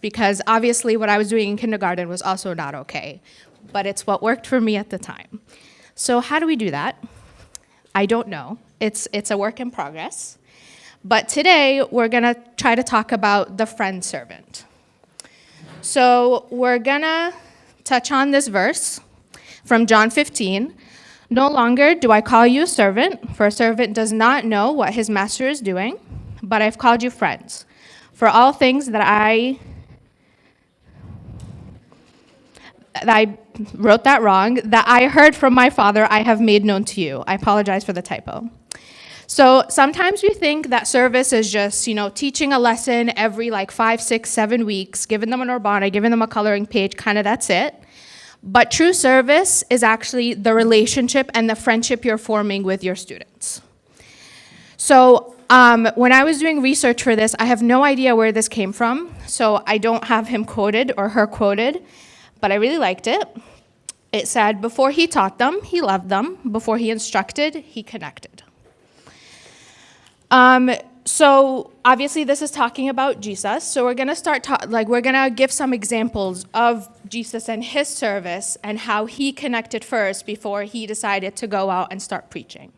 because obviously what I was doing in kindergarten was also not okay, but it's what worked for me at the time. So how do we do that? I don't know. It's a work in progress. But today we're gonna try to talk about the friend servant. So we're gonna touch on this verse from John 15. No longer do I call you a servant, for a servant does not know what his master is doing, but I've called you friends. For all things that I wrote that wrong, that I heard from my Father, I have made known to you. I apologize for the typo. So sometimes we think that service is just, teaching a lesson every 5, 6, 7 weeks, giving them an urbana, giving them a coloring page, kind of that's it. But true service is actually the relationship and the friendship you're forming with your students. So when I was doing research for this, I have no idea where this came from. So I don't have him quoted or her quoted, but I really liked it. It said, before he taught them, he loved them. Before he instructed, he connected. So obviously this is talking about Jesus. So we're gonna we're gonna give some examples of Jesus and his service and how he connected first before he decided to go out and start preaching.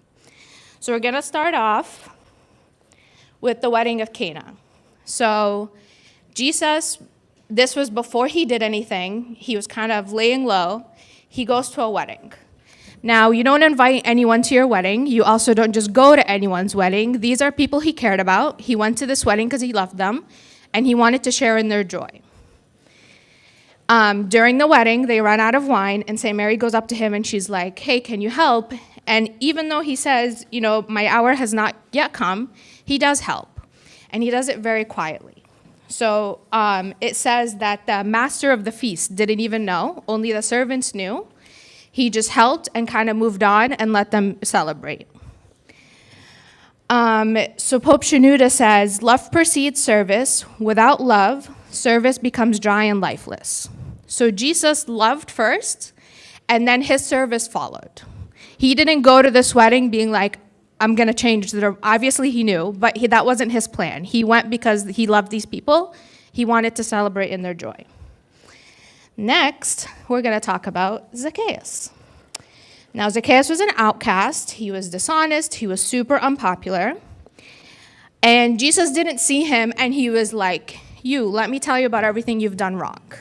So we're gonna start off with the wedding of Cana. So Jesus, this was before he did anything. He was kind of laying low. He goes to a wedding. Now, you don't invite anyone to your wedding. You also don't just go to anyone's wedding. These are people he cared about. He went to this wedding because he loved them, and he wanted to share in their joy. During the wedding, they run out of wine, and St. Mary goes up to him, and she's like, hey, can you help? And even though he says, my hour has not yet come, he does help, and he does it very quietly. So it says that the master of the feast didn't even know. Only the servants knew. He just helped and kind of moved on and let them celebrate. So Pope Shenouda says, love precedes service. Without love, service becomes dry and lifeless. So Jesus loved first, and then his service followed. He didn't go to this wedding being like, I'm going to change. Obviously he knew, but that wasn't his plan. He went because he loved these people. He wanted to celebrate in their joy. Next, we're going to talk about Zacchaeus. Now, Zacchaeus was an outcast. He was dishonest. He was super unpopular. And Jesus didn't see him, and he was like, let me tell you about everything you've done wrong.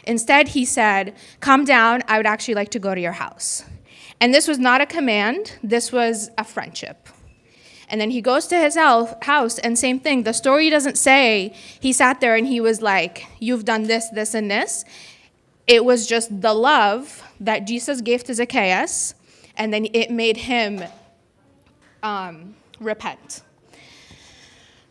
Instead, he said, come down. I would actually like to go to your house. And this was not a command. This was a friendship. And then he goes to his house, and same thing. The story doesn't say he sat there and he was like, you've done this, this, and this. It was just the love that Jesus gave to Zacchaeus, and then it made him repent.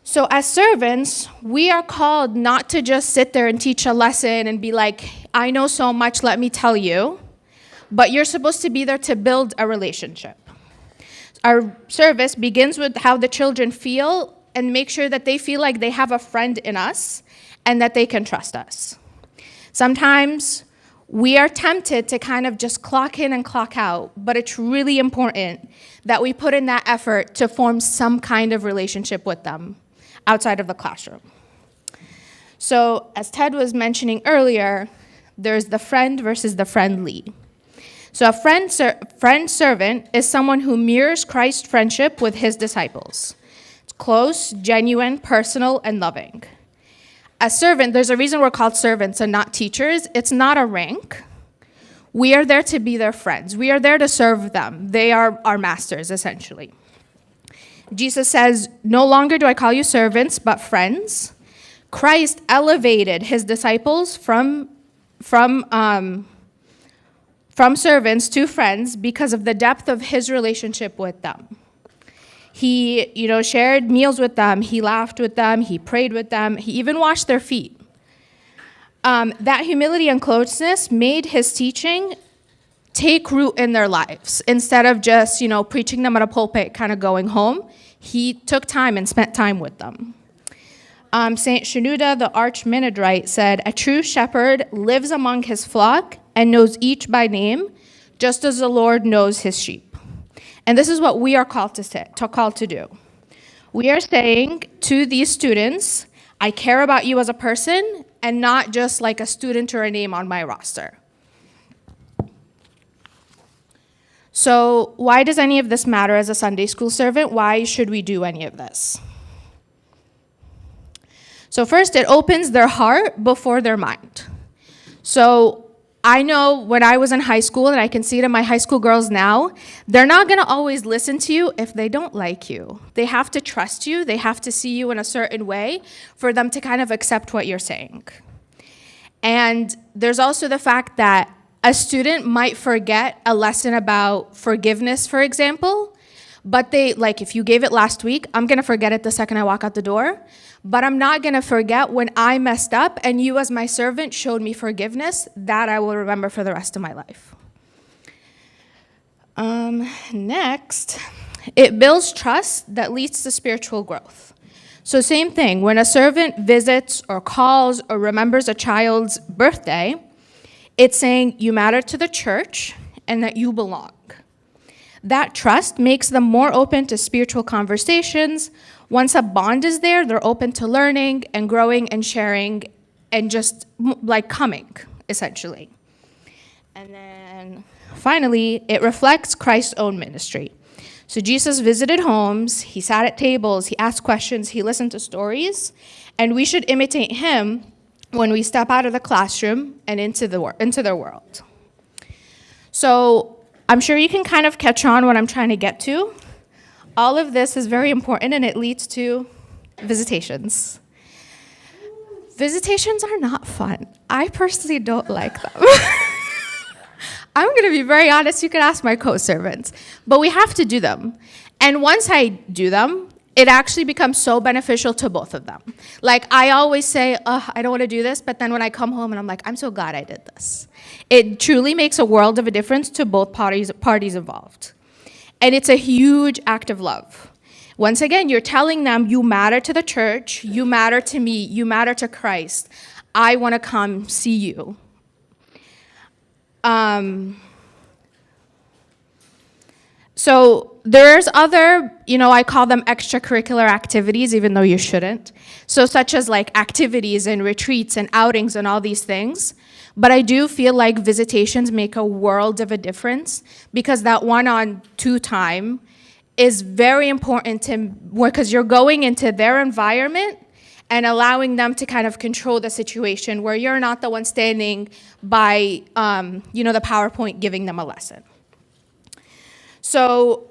So as servants, we are called not to just sit there and teach a lesson and be like, I know so much, let me tell you. But you're supposed to be there to build a relationship. Our service begins with how the children feel and make sure that they feel like they have a friend in us and that they can trust us. Sometimes we are tempted to kind of just clock in and clock out, but it's really important that we put in that effort to form some kind of relationship with them outside of the classroom. So as Ted was mentioning earlier, there's the friend versus the friendly. So a friend servant is someone who mirrors Christ's friendship with his disciples. It's close, genuine, personal, and loving. A servant, there's a reason we're called servants and not teachers. It's not a rank. We are there to be their friends. We are there to serve them. They are our masters, essentially. Jesus says, no longer do I call you servants, but friends. Christ elevated his disciples from servants to friends because of the depth of his relationship with them. He, shared meals with them. He laughed with them. He prayed with them. He even washed their feet. That humility and closeness made his teaching take root in their lives. Instead of just, preaching them at a pulpit, kind of going home, he took time and spent time with them. Saint Shenouda, the Archminidrite, said, a true shepherd lives among his flock and knows each by name, just as the Lord knows his sheep. And this is what we are called to do. We are saying to these students, I care about you as a person, and not just like a student or a name on my roster. So why does any of this matter as a Sunday school servant? Why should we do any of this? So first, it opens their heart before their mind. So I know when I was in high school, and I can see it in my high school girls now, they're not gonna always listen to you if they don't like you. They have to trust you, they have to see you in a certain way for them to kind of accept what you're saying. And there's also the fact that a student might forget a lesson about forgiveness, for example, but if you gave it last week, I'm gonna forget it the second I walk out the door, but I'm not gonna forget when I messed up and you as my servant showed me forgiveness. That I will remember for the rest of my life. Next, it builds trust that leads to spiritual growth. So same thing, when a servant visits or calls or remembers a child's birthday, it's saying you matter to the church and that you belong. That trust makes them more open to spiritual conversations. Once a bond is there, they're open to learning and growing and sharing and just like coming, essentially. And then finally, it reflects Christ's own ministry. So Jesus visited homes, he sat at tables, he asked questions, he listened to stories, and we should imitate him when we step out of the classroom and into their world. So I'm sure you can kind of catch on what I'm trying to get to. All of this is very important, and it leads to visitations. Visitations are not fun. I personally don't like them. I'm going to be very honest. You can ask my co-servants. But we have to do them. And once I do them, it actually becomes so beneficial to both of them. Like, I always say, I don't want to do this, but then when I come home and I'm like, I'm so glad I did this. It truly makes a world of a difference to both parties involved. And it's a huge act of love. Once again, you're telling them, you matter to the church, you matter to me, you matter to Christ. I want to come see you. So there's other, I call them extracurricular activities, even though you shouldn't. So such as like activities and retreats and outings and all these things. But I do feel like visitations make a world of a difference because that one-on-two time is very important because you're going into their environment and allowing them to kind of control the situation where you're not the one standing by, the PowerPoint giving them a lesson. So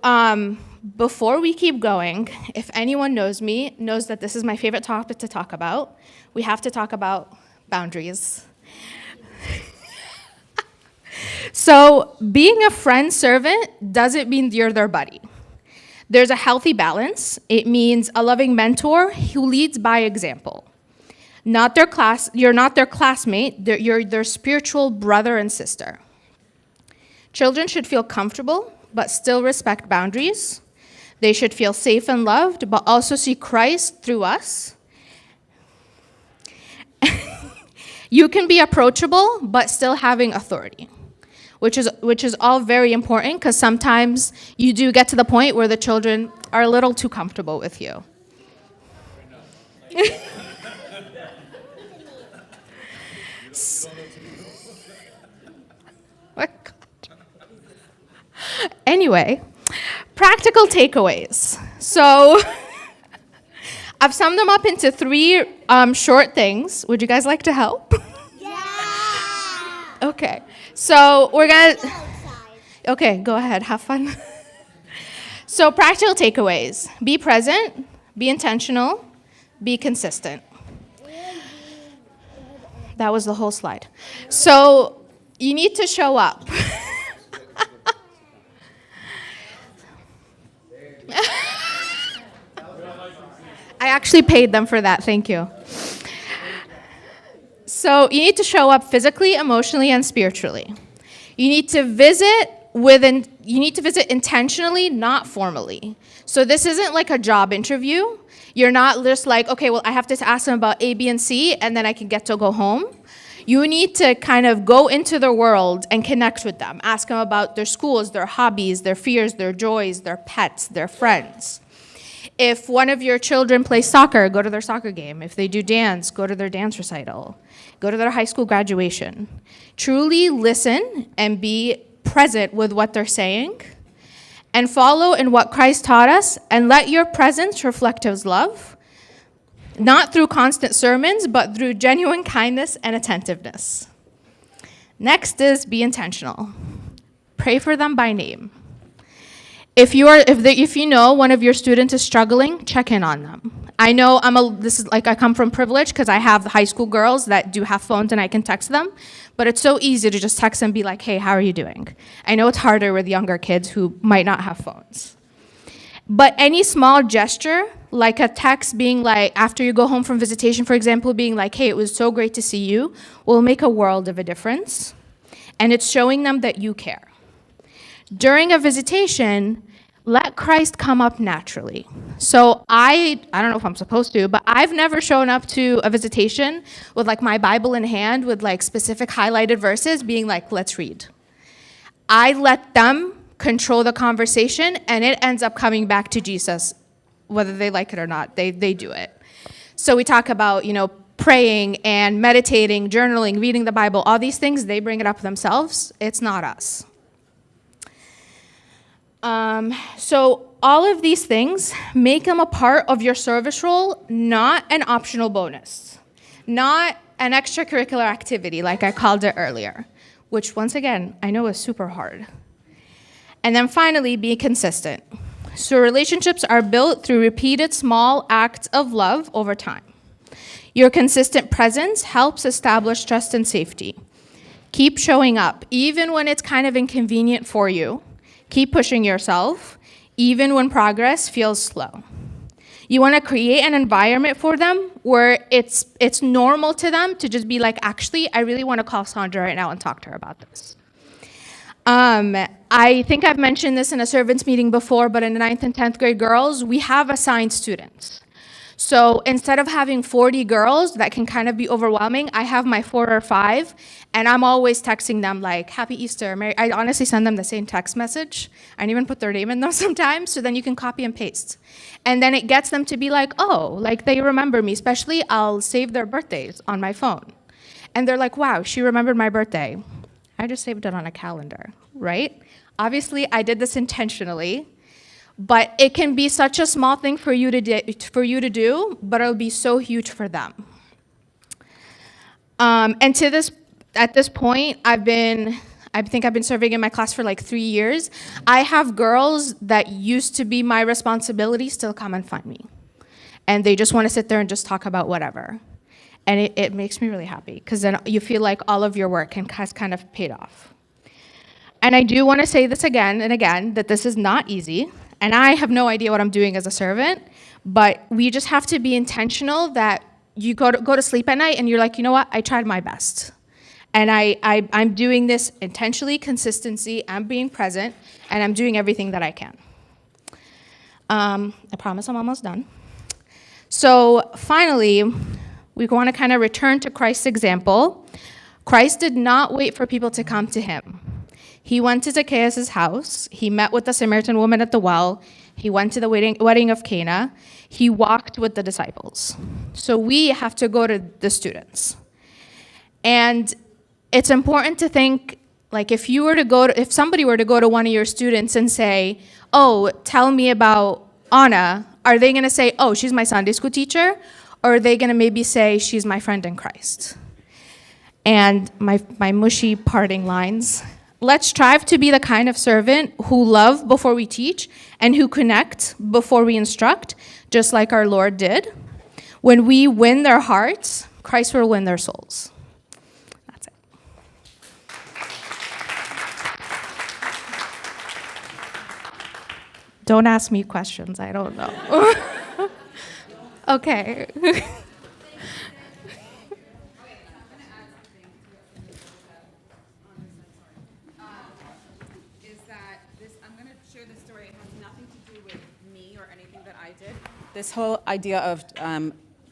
before we keep going, if anyone knows me, knows that this is my favorite topic to talk about. We have to talk about boundaries. So being a friend servant doesn't mean you're their buddy. There's a healthy balance. It means a loving mentor who leads by example. You're not their classmate, you're their spiritual brother and sister. Children should feel comfortable, but still respect boundaries. They should feel safe and loved, but also see Christ through us. You can be approachable, but still having authority, which is all very important because sometimes you do get to the point where the children are a little too comfortable with you. Anyway, practical takeaways. So I've summed them up into 3 short things. Would you guys like to help? Yeah! Okay, so we're gonna... Okay, go ahead, have fun. So practical takeaways. Be present, be intentional, be consistent. That was the whole slide. So you need to show up. I actually paid them for that, thank you. So you need to show up physically, emotionally, and spiritually. You need to visit intentionally, not formally. So this isn't like a job interview. You're not just like, okay, well, I have to ask them about A, B, and C, and then I can get to go home. You need to kind of go into their world and connect with them. Ask them about their schools, their hobbies, their fears, their joys, their pets, their friends. If one of your children plays soccer, go to their soccer game. If they do dance, go to their dance recital. Go to their high school graduation. Truly listen and be present with what they're saying, and follow in what Christ taught us, and let your presence reflect his love, not through constant sermons, but through genuine kindness and attentiveness. Next is be intentional. Pray for them by name. If you know one of your students is struggling, check in on them. I know I come from privilege because I have high school girls that do have phones and I can text them, but it's so easy to just text and be like, hey, how are you doing? I know it's harder with younger kids who might not have phones. But any small gesture, like a text being like, after you go home from visitation, for example, being like, hey, it was so great to see you, will make a world of a difference. And it's showing them that you care. During a visitation, let Christ come up naturally. So I don't know if I'm supposed to, but I've never shown up to a visitation with like my Bible in hand with like specific highlighted verses being like, let's read. I let them control the conversation and it ends up coming back to Jesus, whether they like it or not, they do it. So we talk about, praying and meditating, journaling, reading the Bible, all these things, they bring it up themselves. It's not us. So all of these things, make them a part of your service role, not an optional bonus, not an extracurricular activity like I called it earlier, which once again, I know is super hard. And then finally, be consistent. So relationships are built through repeated small acts of love over time. Your consistent presence helps establish trust and safety. Keep showing up, even when it's kind of inconvenient for you. Keep pushing yourself, even when progress feels slow. You want to create an environment for them where it's normal to them to just be like, actually, I really want to call Sandra right now and talk to her about this. I think I've mentioned this in a servants meeting before, but in the 9th and 10th grade girls, we have assigned students. So instead of having 40 girls, that can kind of be overwhelming, I have my 4 or 5, and I'm always texting them like, Happy Easter, Merry. I honestly send them the same text message. I even put their name in them sometimes, so then you can copy and paste. And then it gets them to be like, oh, like they remember me, especially I'll save their birthdays on my phone. And they're like, wow, she remembered my birthday. I just saved it on a calendar, right? Obviously, I did this intentionally. But it can be such a small thing for you to do, but it'll be so huge for them. And at this point, I think I've been serving in my class for like 3 years. I have girls that used to be my responsibility still come and find me. And they just want to sit there and just talk about whatever. And it makes me really happy, because then you feel like all of your work has kind of paid off. And I do want to say this again and again, that this is not easy. And I have no idea what I'm doing as a servant, but we just have to be intentional that you go to sleep at night and you're like, you know what, I tried my best. And I'm doing this intentionally, consistency, I'm being present, and I'm doing everything that I can. I promise I'm almost done. So finally, we want to kind of return to Christ's example. Christ did not wait for people to come to him. He went to Zacchaeus' house. He met with the Samaritan woman at the well. He went to the wedding of Cana. He walked with the disciples. So we have to go to the students. And it's important to think, like if somebody were to go to one of your students and say, oh, tell me about Anna, are they going to say, oh, she's my Sunday school teacher? Or are they going to maybe say, she's my friend in Christ? And my mushy parting lines. Let's strive to be the kind of servant who love before we teach and who connect before we instruct, just like our Lord did. When we win their hearts, Christ will win their souls. That's it. Don't ask me questions. I don't know. Okay. This whole idea of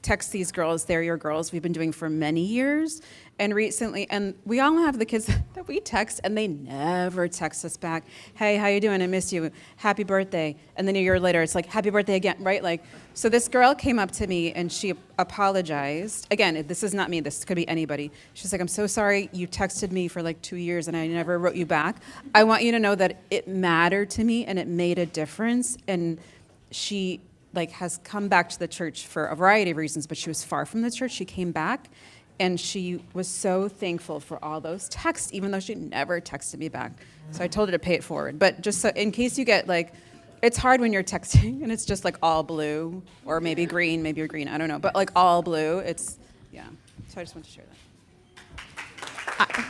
text these girls, they're your girls, we've been doing for many years. And recently, and we all have the kids that we text, and they never text us back. Hey, how you doing? I miss you. Happy birthday. And then a year later, it's like, happy birthday again, right? Like, so this girl came up to me and she apologized. Again, this is not me. This could be anybody. She's like, I'm so sorry. You texted me for like 2 years and I never wrote you back. I want you to know that it mattered to me and it made a difference. And she like has come back to the church for a variety of reasons, but she was far from the church. She came back. And she was so thankful for all those texts, even though she never texted me back. So I told her to pay it forward. But just so, in case you get like, it's hard when you're texting and it's just like all blue, or maybe green, maybe you're green, I don't know. But like all blue, it's, yeah. So I just want to share that.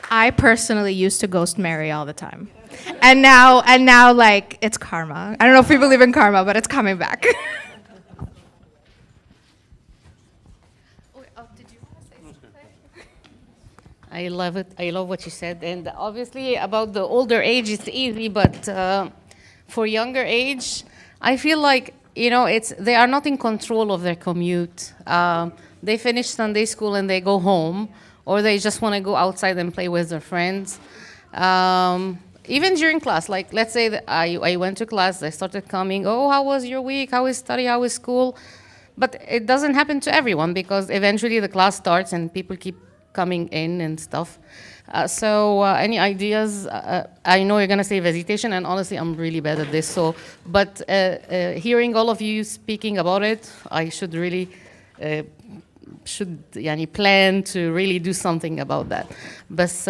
I personally used to ghost Mary all the time. And now like, it's karma. I don't know if we believe in karma, but it's coming back. I love it. I love what you said. And obviously about the older age, it's easy, but for younger age, I feel like, they are not in control of their commute. They finish Sunday school and they go home, or they just want to go outside and play with their friends. Even during class, like let's say that I went to class, they started coming, oh, how was your week? How is study? How is school? But it doesn't happen to everyone because eventually the class starts and people keep coming in and stuff. So any ideas? I know you're gonna say visitation, and honestly, I'm really bad at this. But hearing all of you speaking about it, I should really plan to really do something about that. But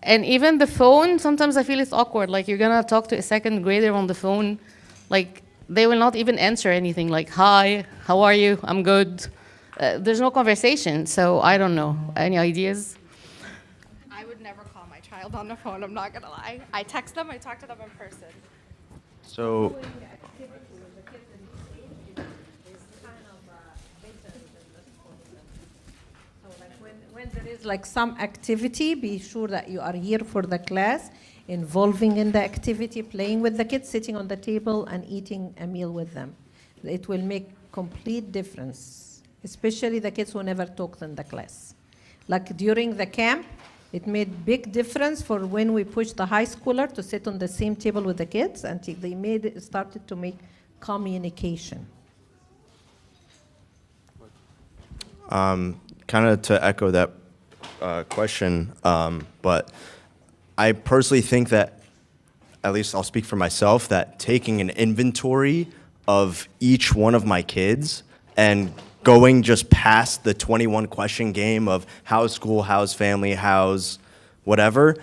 and even the phone, sometimes I feel it's awkward. Like you're gonna talk to a second grader on the phone, like they will not even answer anything. Like, hi, how are you? I'm good. There's no conversation, so I don't know. Any ideas? I would never call my child on the phone, I'm not gonna lie. I text them, I talk to them in person. So, when there is like some activity, be sure that you are here for the class, involving in the activity, playing with the kids, sitting on the table and eating a meal with them. It will make complete difference. Especially the kids who never talked in the class. Like during the camp, it made big difference for when we pushed the high schooler to sit on the same table with the kids until they started to make communication. kind of to echo that question, but I personally think that, at least I'll speak for myself, that taking an inventory of each one of my kids and going just past the 21 question game of how's school, how's family, how's whatever,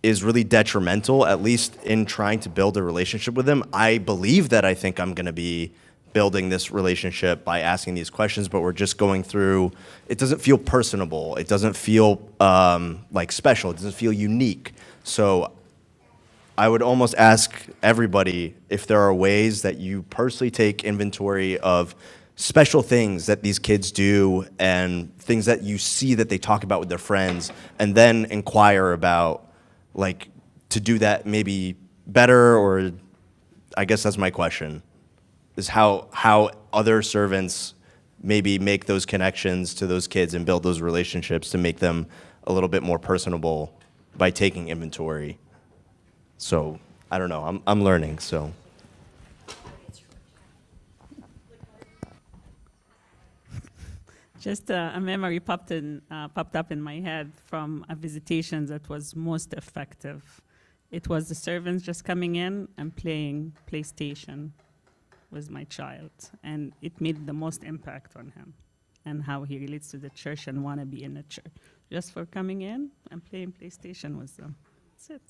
is really detrimental, at least in trying to build a relationship with them. I believe that I think I'm gonna be building this relationship by asking these questions, but we're just going through, it doesn't feel personable. It doesn't feel like special. It doesn't feel unique. So I would almost ask everybody if there are ways that you personally take inventory of special things that these kids do and things that you see that they talk about with their friends, and then inquire about, like, to do that maybe better, or I guess that's my question, is how other servants maybe make those connections to those kids and build those relationships to make them a little bit more personable by taking inventory. So I don't know, I'm learning, so. Just a memory popped up in my head from a visitation that was most effective. It was the servants just coming in and playing PlayStation with my child, and it made the most impact on him and how he relates to the church and want to be in the church. Just for coming in and playing PlayStation with them. That's it.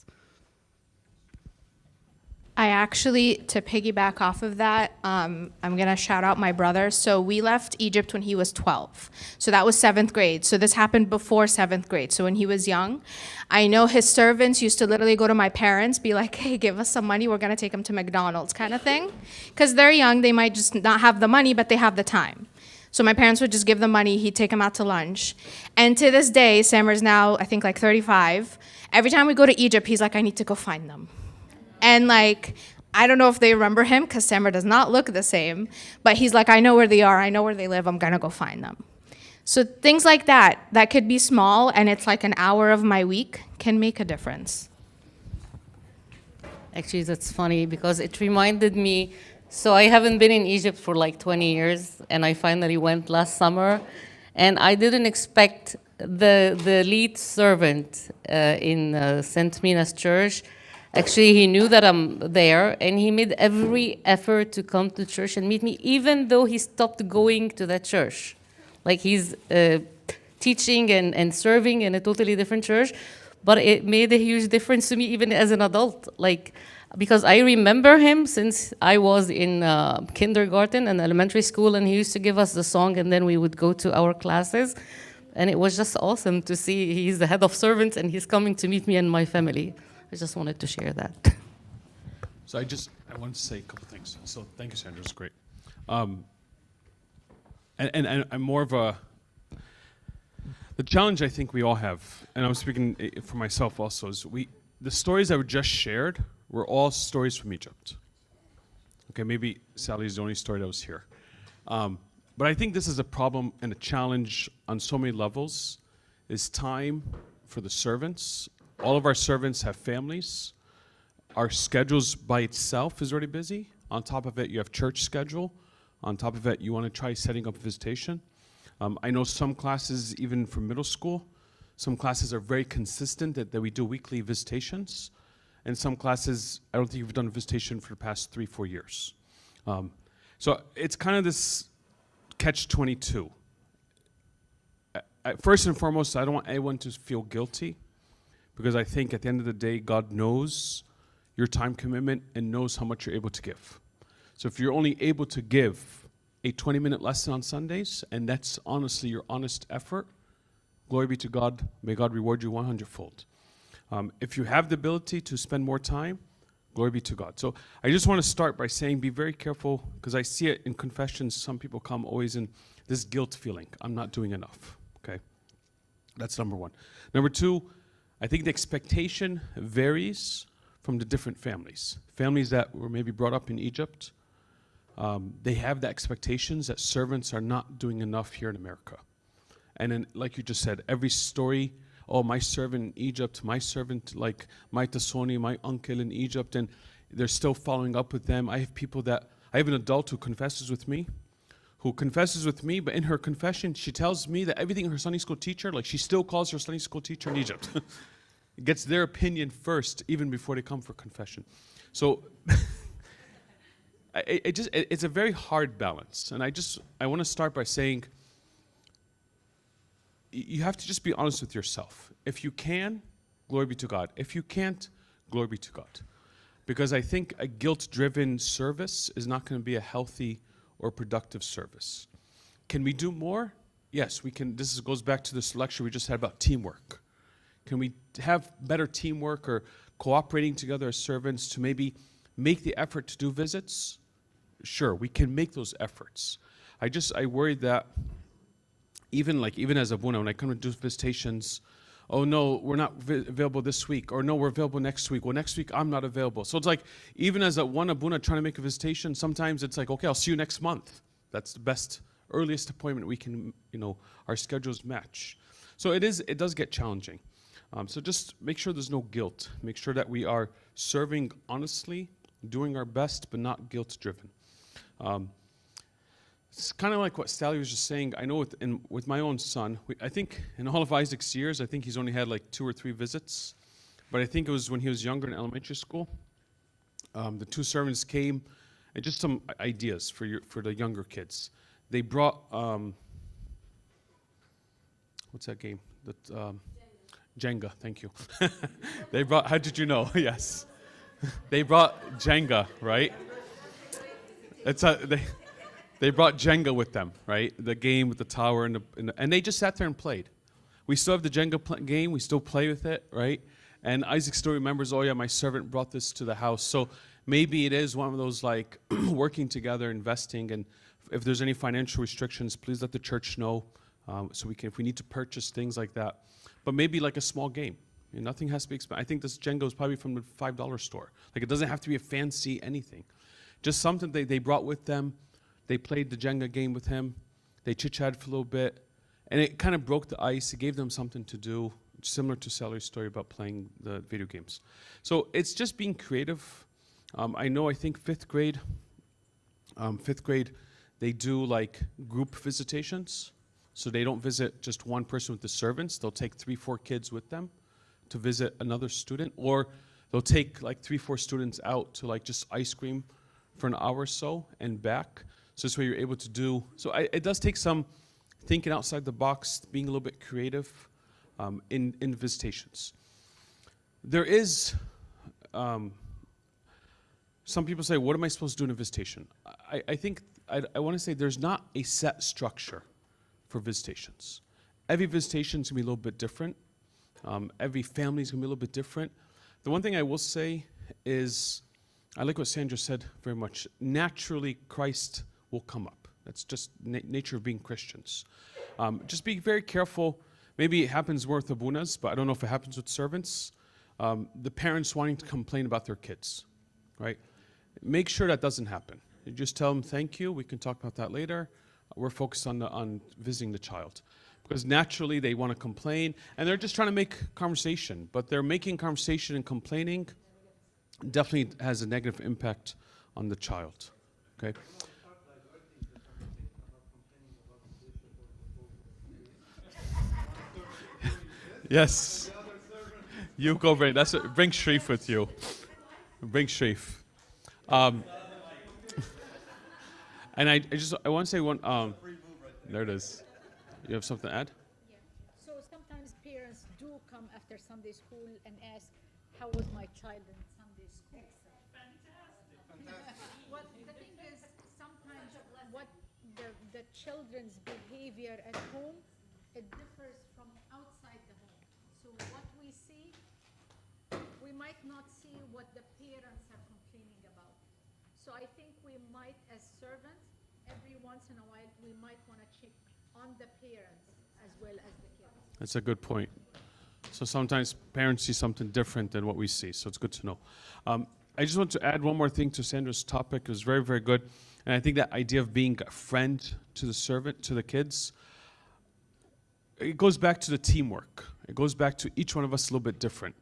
I actually, to piggyback off of that, I'm gonna shout out my brother. So we left Egypt when he was 12. So that was 7th grade. So this happened before 7th grade. So when he was young, I know his servants used to literally go to my parents, be like, hey, give us some money, we're gonna take him to McDonald's kind of thing. Because they're young, they might just not have the money, but they have the time. So my parents would just give them money, he'd take them out to lunch. And to this day, Samer's now, I think like 35. Every time we go to Egypt, he's like, I need to go find them. And like, I don't know if they remember him because Samar does not look the same, but he's like, I know where they are, I know where they live, I'm gonna go find them. So things like that, that could be small and it's like an hour of my week, can make a difference. Actually, that's funny because it reminded me. So I haven't been in Egypt for like 20 years, and I finally went last summer, and I didn't expect the lead servant in St. Mina's church. Actually, he knew that I'm there, and he made every effort to come to church and meet me, even though he stopped going to that church. Like he's teaching and serving in a totally different church, but it made a huge difference to me even as an adult. Like, because I remember him since I was in kindergarten and elementary school, and he used to give us the song, and then we would go to our classes. And it was just awesome to see he's the head of servants and he's coming to meet me and my family. I just wanted to share that. So I wanted to say a couple things. So thank you, Sandra, it was great. And I'm more of the challenge I think we all have, and I'm speaking for myself also, is the stories that were just shared were all stories from Egypt. Okay, maybe Sally's the only story that was here. But I think this is a problem and a challenge on so many levels, is time for the servants. All of our servants have families. Our schedules by itself is already busy. On top of it, you have church schedule. On top of it, you want to try setting up visitation. I know some classes, even for middle school, some classes are very consistent that we do weekly visitations. And some classes, I don't think you've done a visitation for the past 3-4 years. So it's kind of this catch-22. First and foremost, I don't want anyone to feel guilty, because I think at the end of the day, God knows your time commitment and knows how much you're able to give. So if you're only able to give a 20-minute lesson on Sundays, and that's honestly your honest effort, glory be to God, may God reward you 100-fold. If you have the ability to spend more time, glory be to God. So I just want to start by saying be very careful, because I see it in confessions. Some people come always in this guilt feeling. I'm not doing enough, okay? That's number one. Number two, I think the expectation varies from the different families. Families that were maybe brought up in Egypt, they have the expectations that servants are not doing enough here in America. And then, like you just said, every story, oh, my servant in Egypt, my servant, like my Tasoni, my uncle in Egypt, and they're still following up with them. I have an adult who confesses with me, but in her confession, she tells me that everything her Sunday school teacher, like she still calls her Sunday school teacher in Egypt. It gets their opinion first, even before they come for confession. So it's a very hard balance. And I want to start by saying, you have to just be honest with yourself. If you can, glory be to God. If you can't, glory be to God. Because I think a guilt-driven service is not going to be a healthy or productive service. Can we do more? Yes, we can. This goes back to this lecture we just had about teamwork. Can we have better teamwork or cooperating together as servants to maybe make the effort to do visits? Sure, we can make those efforts. I worry that even as a Abuna, when I come to do visitations, oh no, we're not available this week, or no, we're available next week. Well, next week I'm not available. So it's like, even as one Abuna trying to make a visitation, sometimes it's like, okay, I'll see you next month. That's the best, earliest appointment we can, our schedules match. So it does get challenging. So just make sure there's no guilt. Make sure that we are serving honestly, doing our best, but not guilt-driven. It's kind of like what Sally was just saying. I know with my own son, I think in all of Isaac's years, I think he's only had like 2 or 3 visits. But I think it was when he was younger in elementary school. The 2 servants came, and just some ideas for the younger kids. They brought, what's that game? Jenga, thank you. They brought, how did you know? Yes. They brought Jenga, right? They brought Jenga with them, right? The game with the tower and they just sat there and played. We still have the Jenga game. We still play with it, right? And Isaac still remembers, oh yeah, my servant brought this to the house. So maybe it is one of those like working together, investing, and if there's any financial restrictions, please let the church know so we can, if we need to purchase things like that. But maybe like a small game. Nothing has to be expensive. I think this Jenga is probably from the $5 store. Like, it doesn't have to be a fancy anything. Just something they brought with them. They played the Jenga game with him. They chit-chatted for a little bit. And it kind of broke the ice. It gave them something to do, similar to Sally's story about playing the video games. So it's just being creative. I think fifth grade, they do like group visitations. So they don't visit just one person with the servants. They'll take 3-4 kids with them to visit another student, or they'll take like 3-4 students out to like just ice cream for an hour or so and back. So this way you're able to do, so it does take some thinking outside the box, being a little bit creative in visitations. There is, some people say, what am I supposed to do in a visitation? I think, I want to say there's not a set structure for visitations. Every visitation is going to be a little bit different. Every family is going to be a little bit different. The one thing I will say is, I like what Sandra said very much. Naturally, Christ will come up. That's just nature of being Christians. Just be very careful. Maybe it happens more with abunas, but I don't know if it happens with servants. The parents wanting to complain about their kids, right? Make sure that doesn't happen. You just tell them, thank you, we can talk about that later. We're focused on visiting the child. Because naturally they want to complain, and they're just trying to make conversation. But they're making conversation and complaining definitely has a negative impact on the child, okay? Yes. You go bring, bring Sharif with you. Bring Sharif. And I want to say one, there it is. You have something to add? Yeah. So sometimes parents do come after Sunday school and ask, how was my child in Sunday school? Fantastic. Well, the thing is, sometimes what the children's behavior at home, it differs from outside the home. So what we see, we might not see what the parents are complaining about. So I think we might, as servants, every once in a while, we might want to check on the parents as well as the kids. That's a good point. So sometimes parents see something different than what we see, so it's good to know. I just want to add one more thing to Sandra's topic. It was very, very good. And I think that idea of being a friend to the servant, to the kids, it goes back to the teamwork. It goes back to each one of us a little bit different.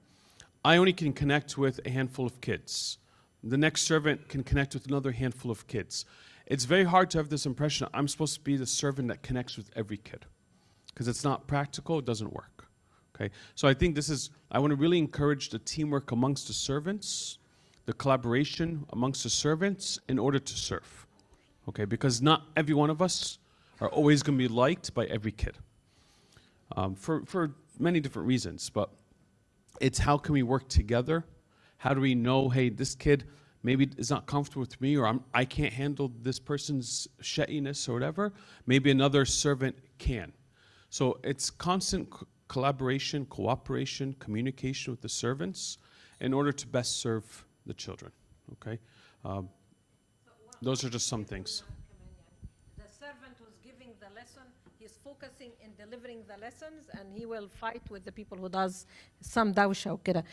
I only can connect with a handful of kids. The next servant can connect with another handful of kids. It's very hard to have this impression I'm supposed to be the servant that connects with every kid, because it's not practical, it doesn't work. Okay? So I think I want to really encourage the teamwork amongst the servants, the collaboration amongst the servants in order to serve. Okay? Because not every one of us are always going to be liked by every kid. For many different reasons, but it's how can we work together? How do we know, hey, this kid maybe is not comfortable with me, or I can't handle this person's shittiness or whatever. Maybe another servant can. So it's constant collaboration, cooperation, communication with the servants in order to best serve the children, okay? Those are just some things. The servant who's giving the lesson, he's focusing in delivering the lessons, and he will fight with the people who does some dawsha وكده.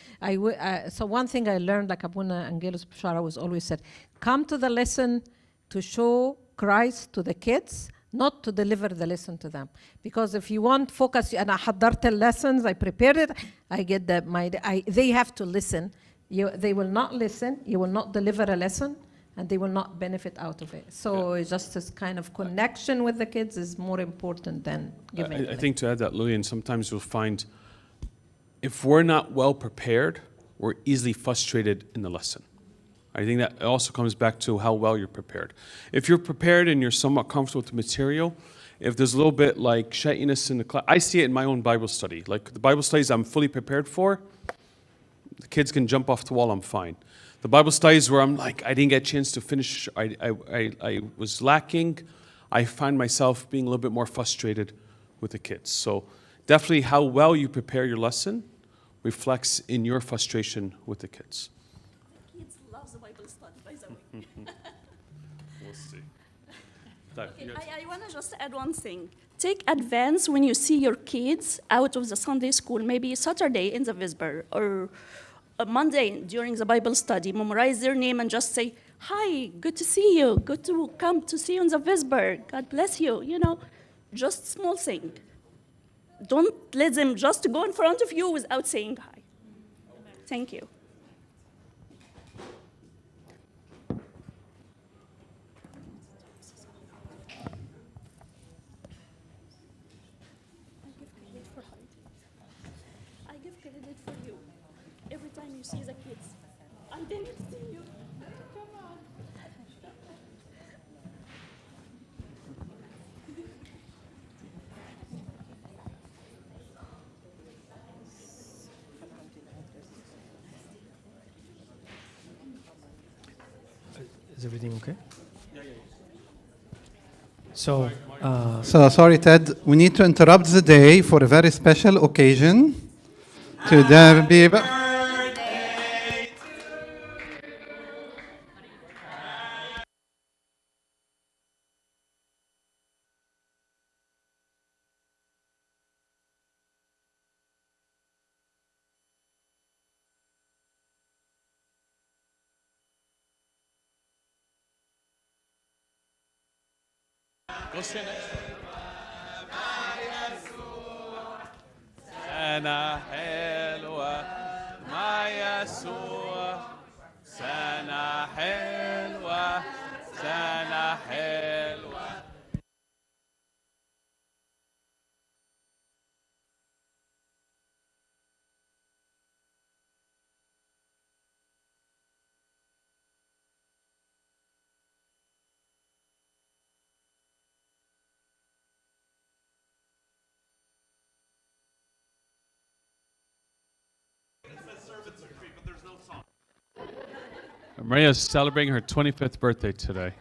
So one thing I learned, like Abuna Angelus Bishara was always said, come to the lesson to show Christ to the kids, not to deliver the lesson to them. Because if you want focus, and I حضرت lessons, I prepared it, I get they have to listen. They will not listen, you will not deliver a lesson, and they will not benefit out of it. So it's just this kind of connection with the kids is more important than giving. I think to add that, Lillian, sometimes you'll find if we're not well prepared, we're easily frustrated in the lesson. I think that also comes back to how well you're prepared. If you're prepared and you're somewhat comfortable with the material, if there's a little bit like shittiness in the class, I see it in my own Bible study. Like the Bible studies I'm fully prepared for, the kids can jump off the wall, I'm fine. The Bible studies where I'm like, I didn't get a chance to finish, I was lacking, I find myself being a little bit more frustrated with the kids. So definitely how well you prepare your lesson reflects in your frustration with the kids. Kids love the Bible study, by the way. We'll see. Okay, I want to just add one thing. take advance when you see your kids out of the Sunday school, maybe Saturday in the Vesper or a Monday during the Bible study, memorize their name and just say, hi, good to see you, good to come to see you in the Vesper, God bless you, you know, just small thing. Don't let them just go in front of you without saying hi. Thank you. I give credit for you. Every time you see the kids, I didn't see you. Come on. Is everything okay? So, So sorry, Ted. We need to interrupt the day for a very special occasion. To the people. Go stand next to her. سنة حلوة مع يسوع سنة حلوة سنة حلوة. Maria's celebrating her 25th birthday today.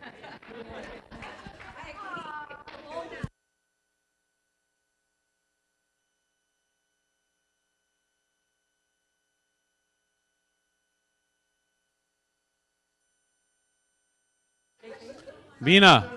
Vina.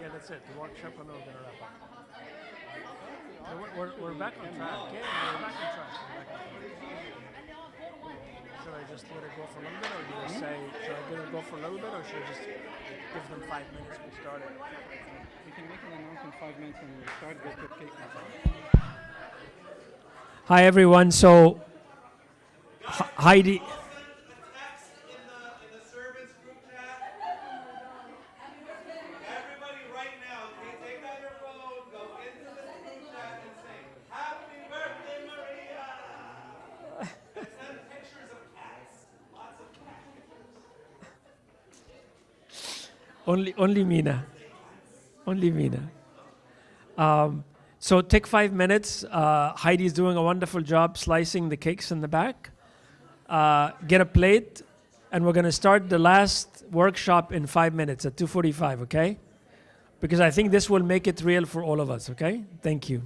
yeah, that's it. The workshop and then we're gonna wrap up. So we're back on track. Yeah, we're back on track. Should I just let it go for a little bit, or do I say, should I let it go for a little bit, or should I just give them 5 minutes we start it? We can make an announcement 5 minutes and we'll start with the cake. Hi everyone. So Heidi. Only Mina. Only Mina. So take 5 minutes. Heidi's doing a wonderful job slicing the cakes in the back. Get a plate, and we're going to start the last workshop in 5 minutes at 2:45, okay? Because I think this will make it real for all of us, okay? Thank you.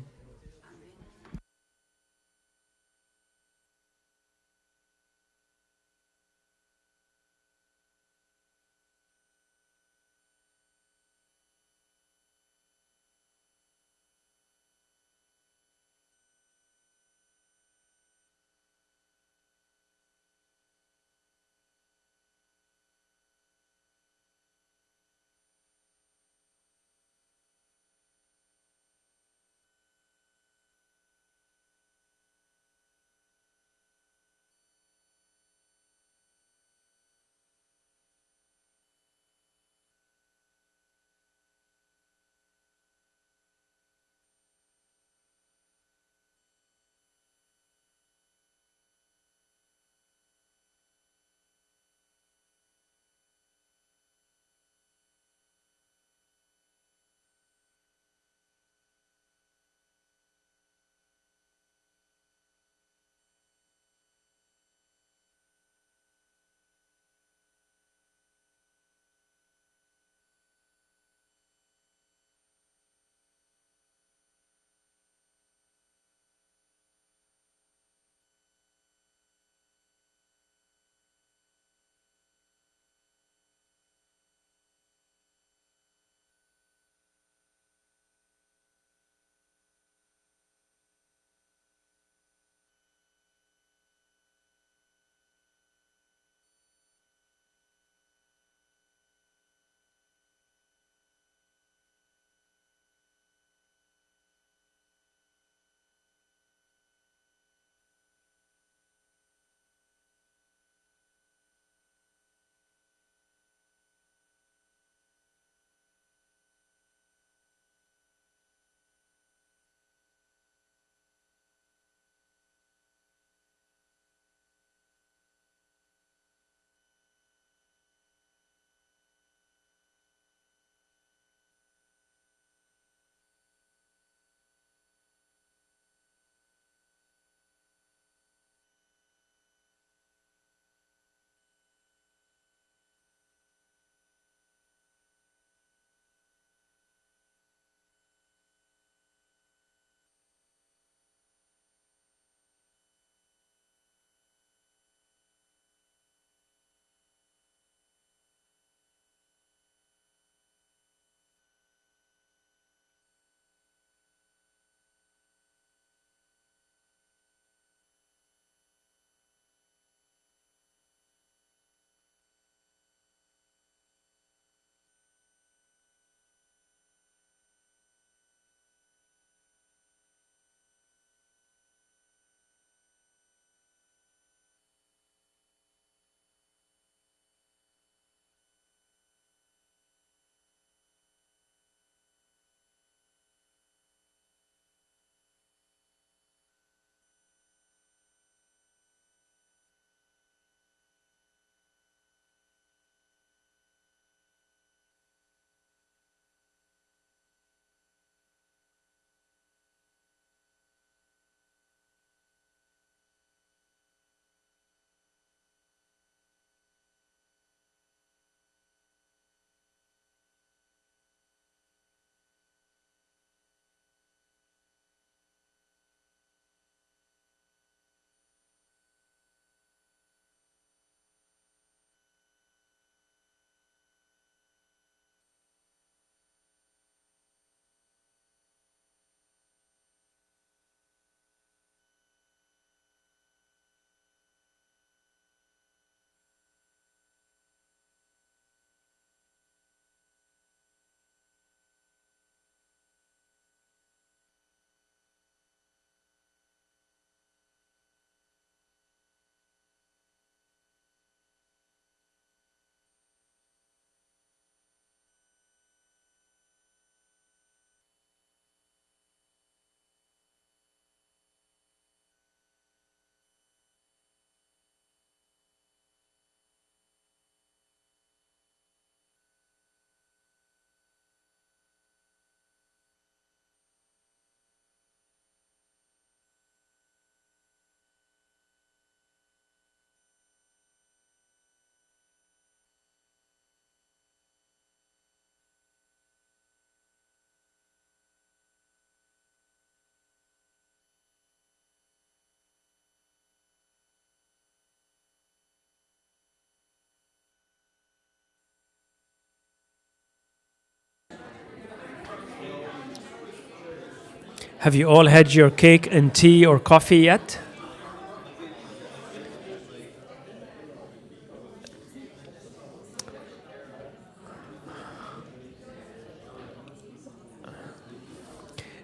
Have you all had your cake and tea or coffee yet?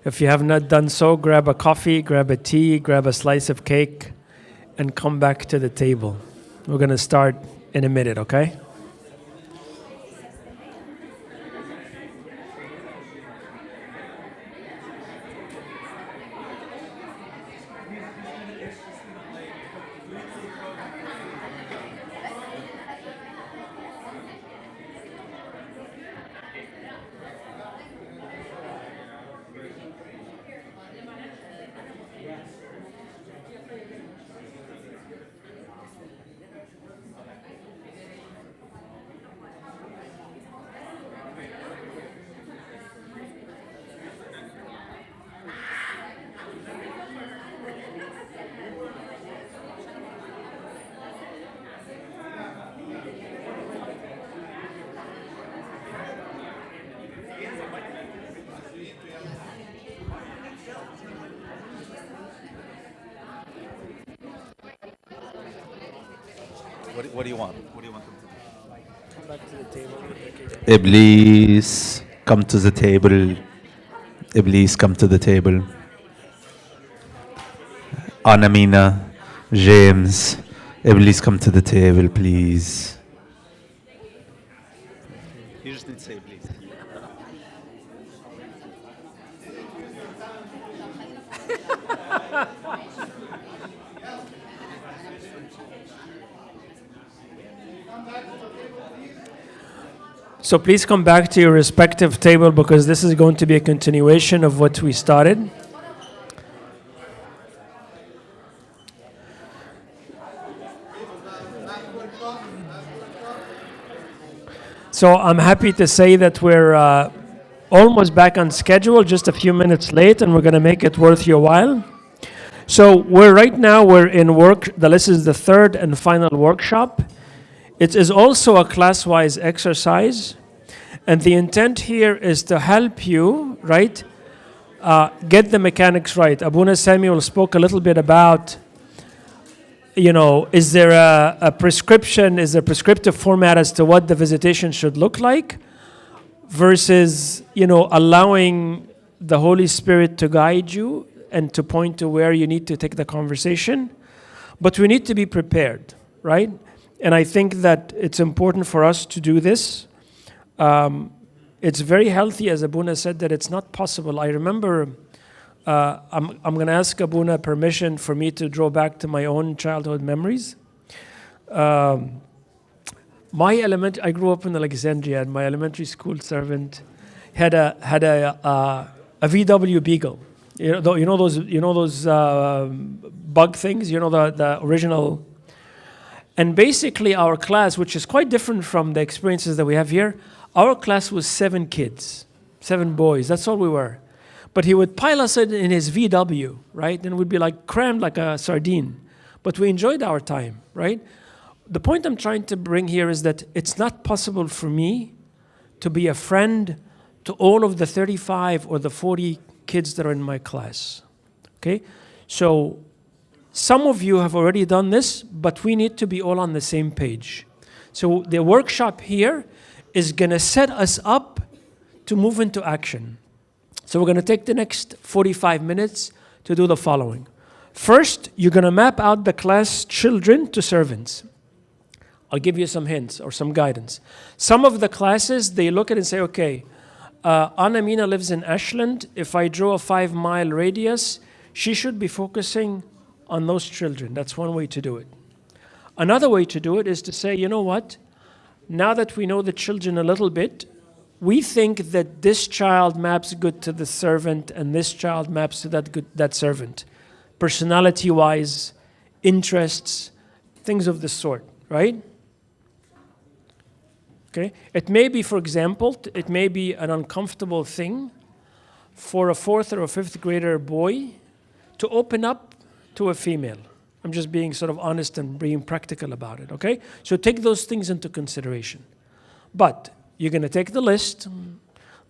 If you have not done so, grab a coffee, grab a tea, grab a slice of cake, and come back to the table. We're going to start in a minute, okay? What do you want? What do you want? Come back to the table. Iblis, come to the table. Iblis, come to the table. Anamina, James, Iblis, come to the table, please. You just need to say please. So please come back to your respective table because this is going to be a continuation of what we started. So I'm happy to say that we're almost back on schedule, just a few minutes late, and we're going to make it worth your while. So right now we're in work. This is the third and final workshop. It is also a class-wise exercise, and the intent here is to help you, right, get the mechanics right. Abuna Samuel spoke a little bit about, is there a prescription, is there a prescriptive format as to what the visitation should look like versus, allowing the Holy Spirit to guide you and to point to where you need to take the conversation. But we need to be prepared, right? And I think that it's important for us to do this. It's very healthy, as Abuna said, that it's not possible. I remember, I'm going to ask Abuna permission for me to draw back to my own childhood memories. I grew up in Alexandria, and my elementary school servant had a VW Beagle. You know those bug things. The original. And basically, our class, which is quite different from the experiences that we have here, our class was 7 kids, 7 boys. That's all we were. But he would pile us in his VW, right? And we'd be like crammed like a sardine. But we enjoyed our time, right? The point I'm trying to bring here is that it's not possible for me to be a friend to all of the 35 or the 40 kids that are in my class, okay? So some of you have already done this, but we need to be all on the same page. So the workshop here is going to set us up to move into action. So we're going to take the next 45 minutes to do the following. First, you're going to map out the class children to servants. I'll give you some hints or some guidance. Some of the classes, they look at it and say, okay, Anamina lives in Ashland. If I draw a 5-mile radius, she should be focusing on those children. That's one way to do it. Another way to do it is to say, you know what? Now that we know the children a little bit, we think that this child maps good to the servant and this child maps to that servant. Personality-wise, interests, things of this sort, right? Okay? It may be, for example, it may be an uncomfortable thing for a 4th or a 5th grader boy to open up to a female. I'm just being sort of honest and being practical about it, okay? So take those things into consideration. But you're going to take the list.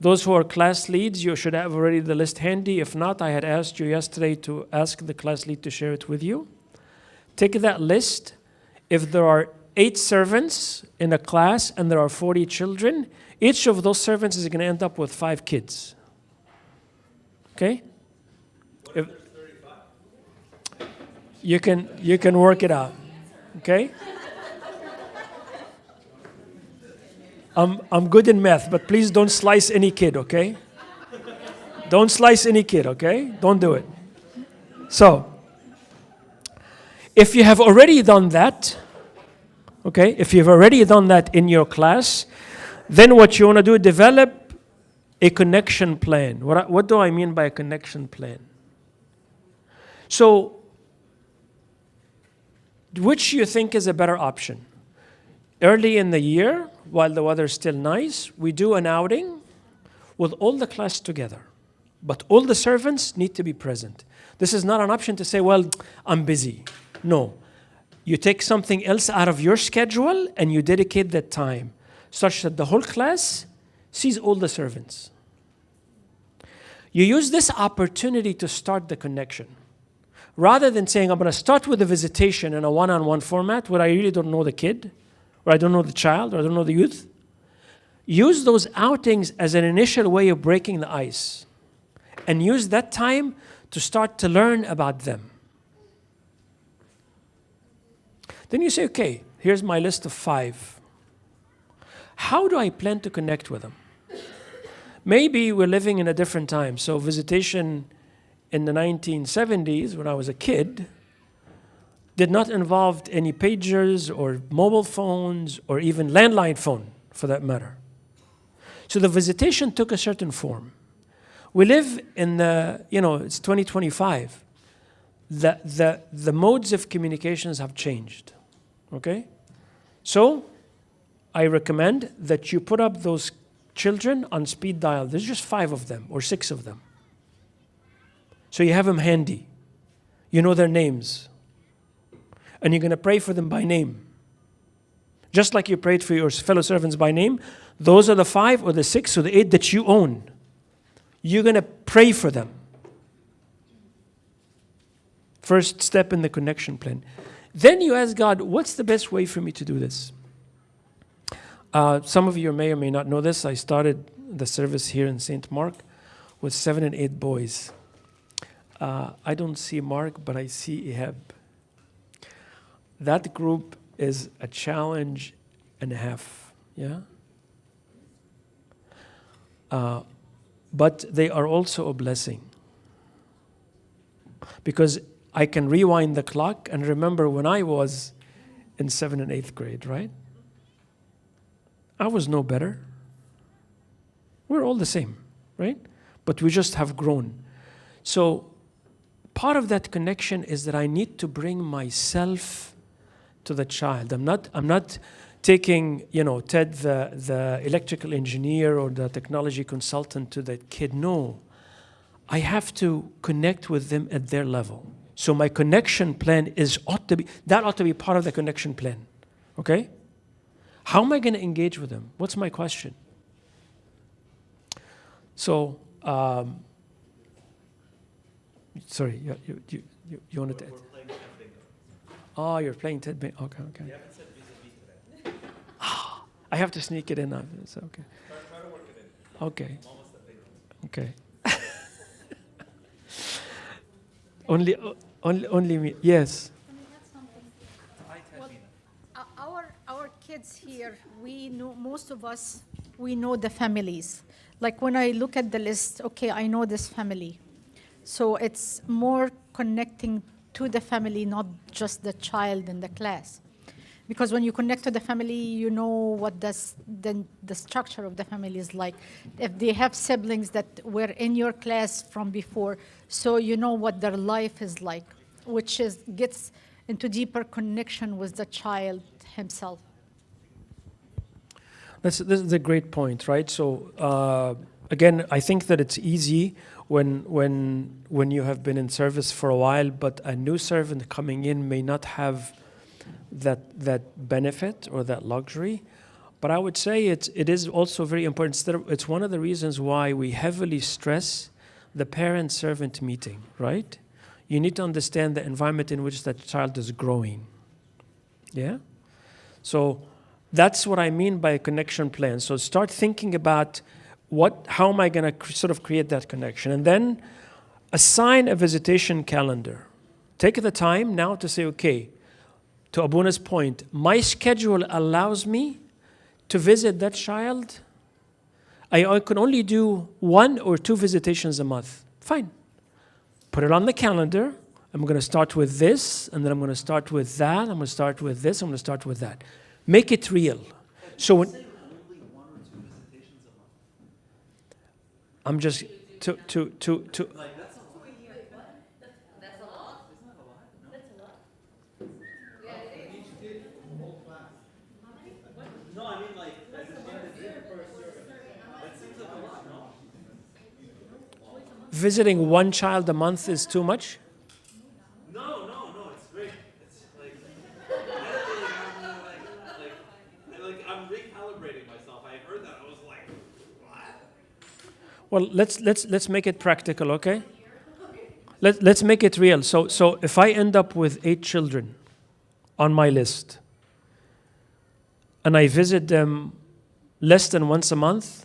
Those who are class leads, you should have already the list handy. If not, I had asked you yesterday to ask the class lead to share it with you. Take that list. If there are 8 servants in a class and there are 40 children, each of those servants is going to end up with 5 kids. Okay? If you can work it out. Okay? I'm good in math, but please don't slice any kid, okay? Don't slice any kid, okay? Don't do it. So, if you have already done that, okay, if you've already done that in your class, then what you want to do, develop a connection plan. What do I mean by a connection plan? So, which you think is a better option? Early in the year, while the weather's still nice, we do an outing with all the class together. But all the servants need to be present. This is not an option to say, well, I'm busy. No. You take something else out of your schedule and you dedicate that time such that the whole class sees all the servants. You use this opportunity to start the connection. Rather than saying, I'm going to start with a visitation in a one-on-one format where I really don't know the kid, or I don't know the child, or I don't know the youth. Use those outings as an initial way of breaking the ice. And use that time to start to learn about them. Then you say, okay, here's my list of 5. How do I plan to connect with them? Maybe we're living in a different time. So visitation in the 1970s, when I was a kid, did not involve any pagers or mobile phones or even landline phone, for that matter. So the visitation took a certain form. We live in the, it's 2025. The modes of communications have changed, okay? So I recommend that you put up those children on speed dial. There's just 5 of them or 6 of them. So you have them handy. You know their names. And you're going to pray for them by name. Just like you prayed for your fellow servants by name, those are the 5 or the 6 or the 8 that you own. You're going to pray for them. First step in the connection plan. Then you ask God, what's the best way for me to do this? Some of you may or may not know this. I started the service here in St. Mark with 7 and 8 boys. I don't see Mark, but I see Ehab. That group is a challenge and a half, yeah? But they are also a blessing. Because I can rewind the clock and remember when I was in 7th and 8th grade, right? I was no better. We're all the same, right? But we just have grown. So part of that connection is that I need to bring myself to the child. I'm not taking, Ted, the electrical engineer or the technology consultant to that kid. No. I have to connect with them at their level. So my connection plan ought to be part of the connection plan. Okay? How am I going to engage with them? What's my question? So, sorry, you wanted to... Oh, you're playing Ted Bingo. Okay. You haven't said vis-a-vis today. I have to sneak it in. It's okay. Try to work it in. Okay. I'm almost at bingo. Okay. Only me. Yes. Well, our kids here, we know, most of us, we know the families. Like when I look at the list, okay, I know this family. So it's more connecting to the family, not just the child in the class. Because when you connect to the family, you know what the structure of the family is like. If they have siblings that were in your class from before, so you know what their life is like, which gets into deeper connection with the child himself. This is a great point, right? So again, I think that it's easy when you have been in service for a while, but a new servant coming in may not have that benefit or that luxury. But I would say it is also very important. It's one of the reasons why we heavily stress the parent-servant meeting, right? You need to understand the environment in which that child is growing. Yeah? So that's what I mean by a connection plan. So start thinking about how am I going to sort of create that connection? And then assign a visitation calendar. Take the time now to say, okay, to Abuna's point, my schedule allows me to visit that child. I can only do 1 or 2 visitations a month. Fine. Put it on the calendar. I'm going to start with this, and then I'm going to start with that. I'm going to start with this. I'm going to start with that. Make it real. So when I'm just to visiting 1 child a month is too much? No, it's great. It's like, I'm recalibrating myself. I heard that, I was like, what? Well, let's make it practical, okay? Let's make it real. So if I end up with 8 children on my list, and I visit them less than once a month,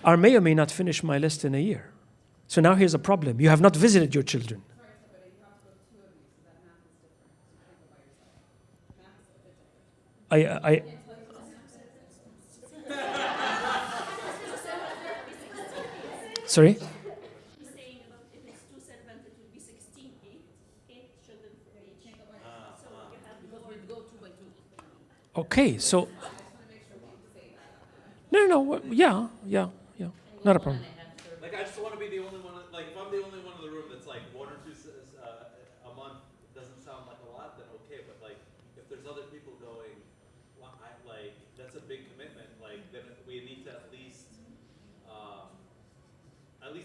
I may or may not finish my list in a year. So now here's a problem. You have not visited your children. Sorry? Okay, so no, yeah, not a problem. Like, I just want to be the only one. Like, if I'm the only one in the room that's like 1 or 2 a month, doesn't sound like a lot, then okay. But like, if there's other people going, well, that's a big commitment. Like, then we need to at least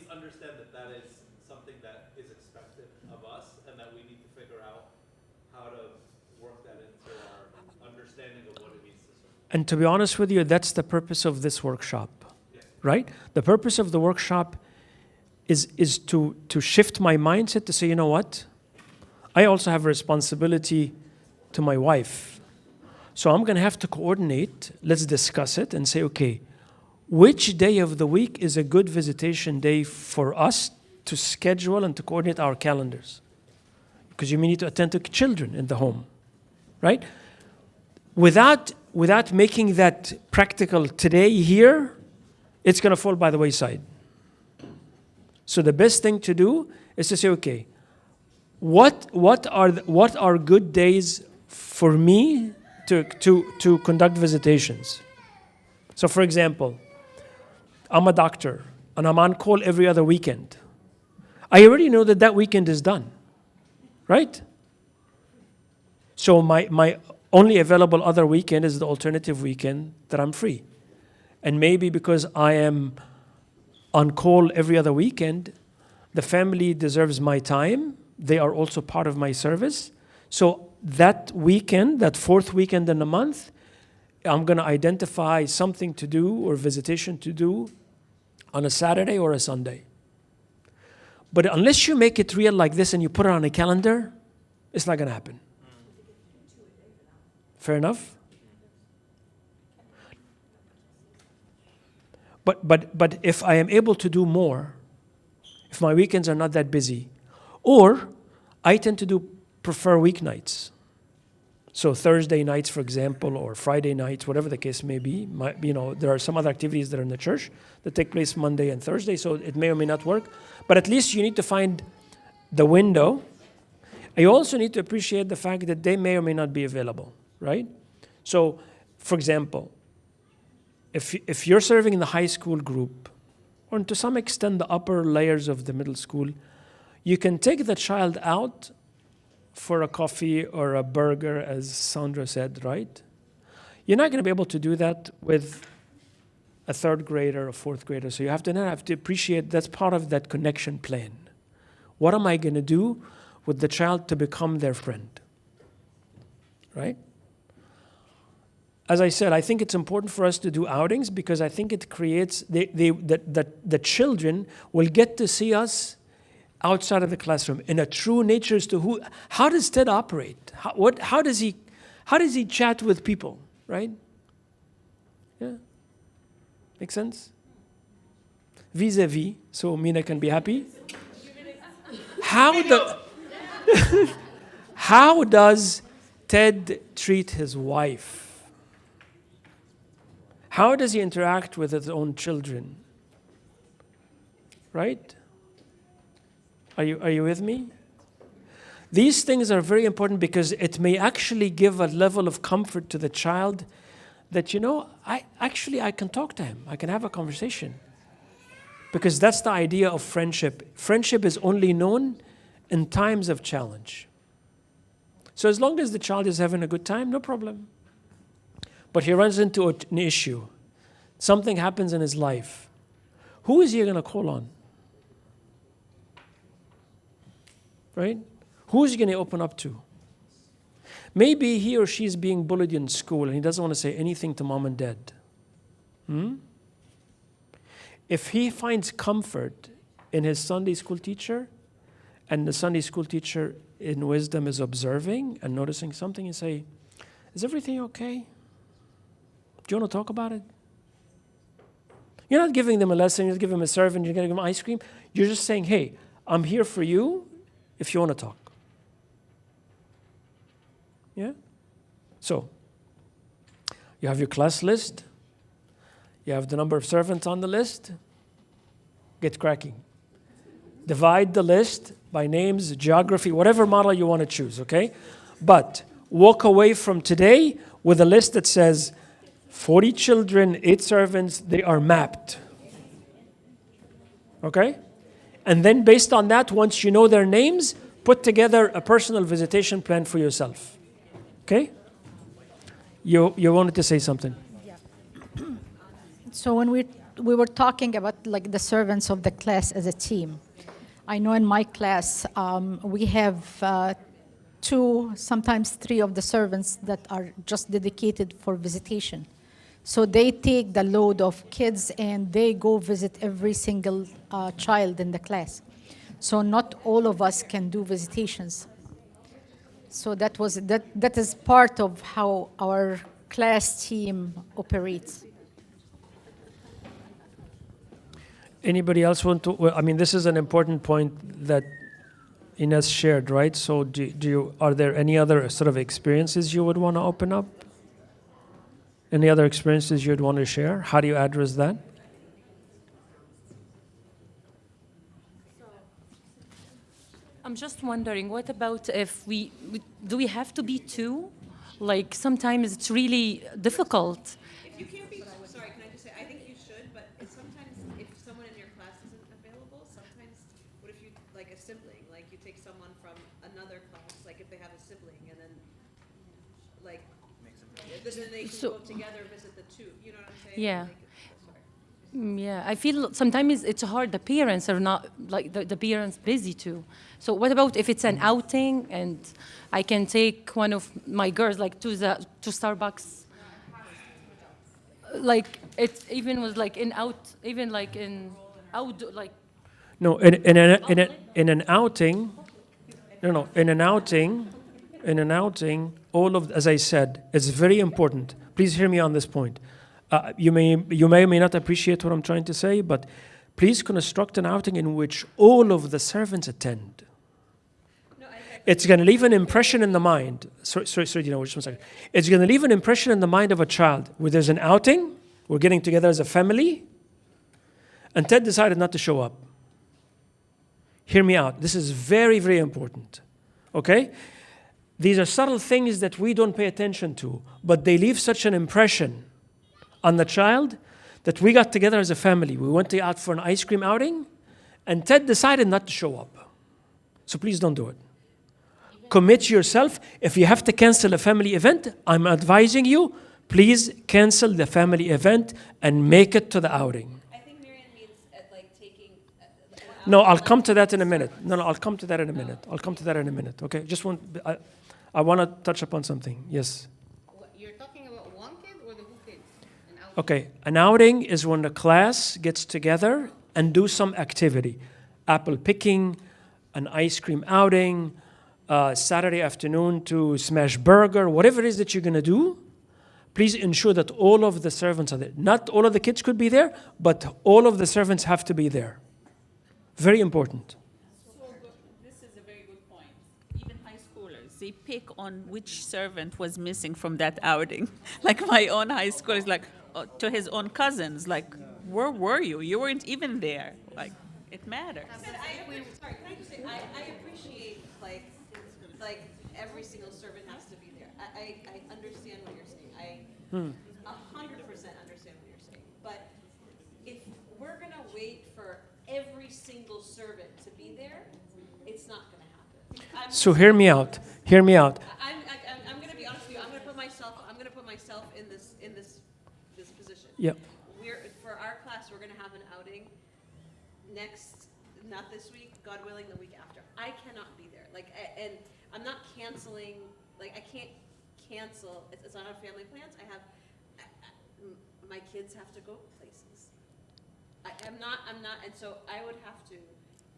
understand that is something that is expected of us, and that we need to figure out how to work that into our understanding of what it means to serve. And to be honest with you, that's the purpose of this workshop, right? The purpose of the workshop is to shift my mindset to say, you know what? I also have a responsibility to my wife. So I'm going to have to coordinate. Let's discuss it and say, okay, which day of the week is a good visitation day for us to schedule and to coordinate our calendars? Because you may need to attend to children in the home, right? Without making that practical today here, it's going to fall by the wayside. So the best thing to do is to say, okay, what are good days for me to conduct visitations? So for example, I'm a doctor and I'm on call every other weekend. I already know that weekend is done, right? So my only available other weekend is the alternative weekend that I'm free. And maybe because I am on call every other weekend, the family deserves my time. They are also part of my service. So that weekend, that 4th weekend in a month, I'm going to identify something to do or visitation to do on a Saturday or a Sunday. But unless you make it real like this and you put it on a calendar, it's not going to happen. Fair enough? But if I am able to do more, if my weekends are not that busy, or I tend to prefer weeknights. So Thursday nights, for example, or Friday nights, whatever the case may be. There are some other activities that are in the church that take place Monday and Thursday, so it may or may not work. But at least you need to find the window. You also need to appreciate the fact that they may or may not be available, right? So, for example, if you're serving in the high school group, or to some extent the upper layers of the middle school, you can take the child out for a coffee or a burger, as Sandra said, right? You're not going to be able to do that with a 3rd grader or 4th grader, so you have to appreciate that's part of that connection plan. What am I going to do with the child to become their friend, right? as I said, I think it's important for us to do outings because I think it creates, the children will get to see us outside of the classroom in a true nature as to how does Ted operate? How does he chat with people, right? Yeah. Make sense? Vis-a-vis, so Mina can be happy. How does Ted treat his wife? How does he interact with his own children? Right? Are you with me? These things are very important because it may actually give a level of comfort to the child that, I can talk to him. I can have a conversation. Because that's the idea of friendship. Friendship is only known in times of challenge. So as long as the child is having a good time, no problem. But he runs into an issue. Something happens in his life. Who is he going to call on? Right? Who is he going to open up to? Maybe he or she is being bullied in school and he doesn't want to say anything to mom and dad. If he finds comfort in his Sunday school teacher, and the Sunday school teacher in wisdom is observing and noticing something, and say, is everything okay? Do you want to talk about it? You're not giving them a lesson, you're not giving them a servant, you're going to give them ice cream. You're just saying, hey, I'm here for you if you want to talk. Yeah? So, you have your class list. You have the number of servants on the list. Get cracking. Divide the list by names, geography, whatever model you want to choose, okay? But walk away from today with a list that says 40 children, 8 servants, they are mapped. Okay? And then based on that, once you know their names, put together a personal visitation plan for yourself. Okay? You wanted to say something. So when we were talking about like the servants of the class as a team, I know in my class we have 2, sometimes 3 of the servants that are just dedicated for visitation. So they take the load of kids and they go visit every single child in the class. So not all of us can do visitations. So that is part of how our class team operates. Anybody else want to? Well, I mean, this is an important point that Ines shared, right? So are there any other sort of experiences you would want to open up? Any other experiences you'd want to share? How do you address that? I'm just wondering, what about if do we have to be 2? Like sometimes it's really difficult. If you can't be, sorry, can I just say, I think you should, but sometimes if someone in your class isn't available, sometimes, what if you, like a sibling, like you take someone from another class, like if they have a sibling, and then, like, then they can go together, visit the 2, you know what I'm saying? Yeah. Yeah, I feel sometimes it's hard. The parents are not, like, the parents busy too. So what about if it's an outing and I can take one of my girls, like, to Starbucks? Like, it even was like in outdoor, like. No, in an outing, all of, as I said, it's very important. Please hear me on this point. You may or may not appreciate what I'm trying to say, but please construct an outing in which all of the servants attend. It's going to leave an impression in the mind. Sorry, just 1 second. It's going to leave an impression in the mind of a child where there's an outing, we're getting together as a family, and Ted decided not to show up. Hear me out. This is very, very important. Okay? These are subtle things that we don't pay attention to, but they leave such an impression on the child that we got together as a family. We went out for an ice cream outing, and Ted decided not to show up. So please don't do it. Commit yourself. If you have to cancel a family event, I'm advising you, please cancel the family event and make it to the outing. I think Marianne means like taking. No, I'll come to that in a minute. I'll come to that in a minute. Okay, I want to touch upon something. Yes. You're talking about one kid Okay, an outing is when the class gets together and do some activity. Apple picking, an ice cream outing, Saturday afternoon to smash burger, whatever it is that you're going to do, please ensure that all of the servants are there. Not all of the kids could be there, but all of the servants have to be there. Very important. This is a very good point. Even high schoolers, they pick on which servant was missing from that outing. Like my own high school is like, to his own cousins, like, where were you? You weren't even there. Like, it matters. Sorry, can I just say, I appreciate, like every single servant has to be there. I understand what you're saying. I 100% understand what you're saying. But if we're gonna wait for every single servant to be there, it's not gonna happen. So hear me out. Hear me out. I'm gonna be honest with you. I'm gonna put myself in this position. Yeah. For our class, we're gonna have an outing not this week, God willing, the week after. I cannot be there. And I'm not canceling. I can't cancel. It's not on family plans. My kids have to go places. I'm not, and so I would have to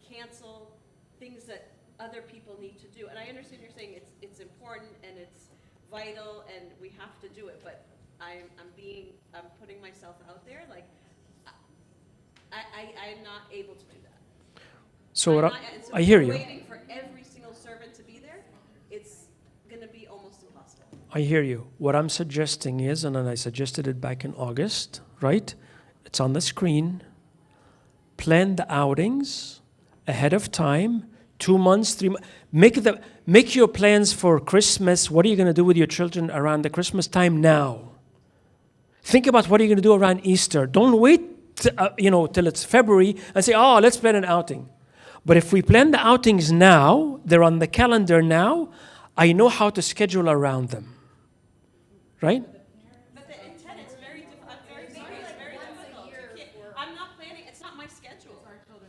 cancel things that other people need to do. And I understand you're saying it's important and it's vital and we have to do it, but I'm putting myself out there, I'm not able to do that. So I hear you. Waiting for every single servant to be there, it's gonna be almost impossible. I hear you. What I'm suggesting is, and then I suggested it back in August, right? It's on the screen. Plan the outings ahead of time, 2 months, 3 months. Make your plans for Christmas. What are you going to do with your children around the Christmas time now? Think about what you're going to do around Easter. Don't wait, till it's February and say, "Oh, let's plan an outing." But if we plan the outings now, they're on the calendar now. I know how to schedule around them, right? But the intent is very difficult. Very difficult. I'm not planning. It's not my schedule.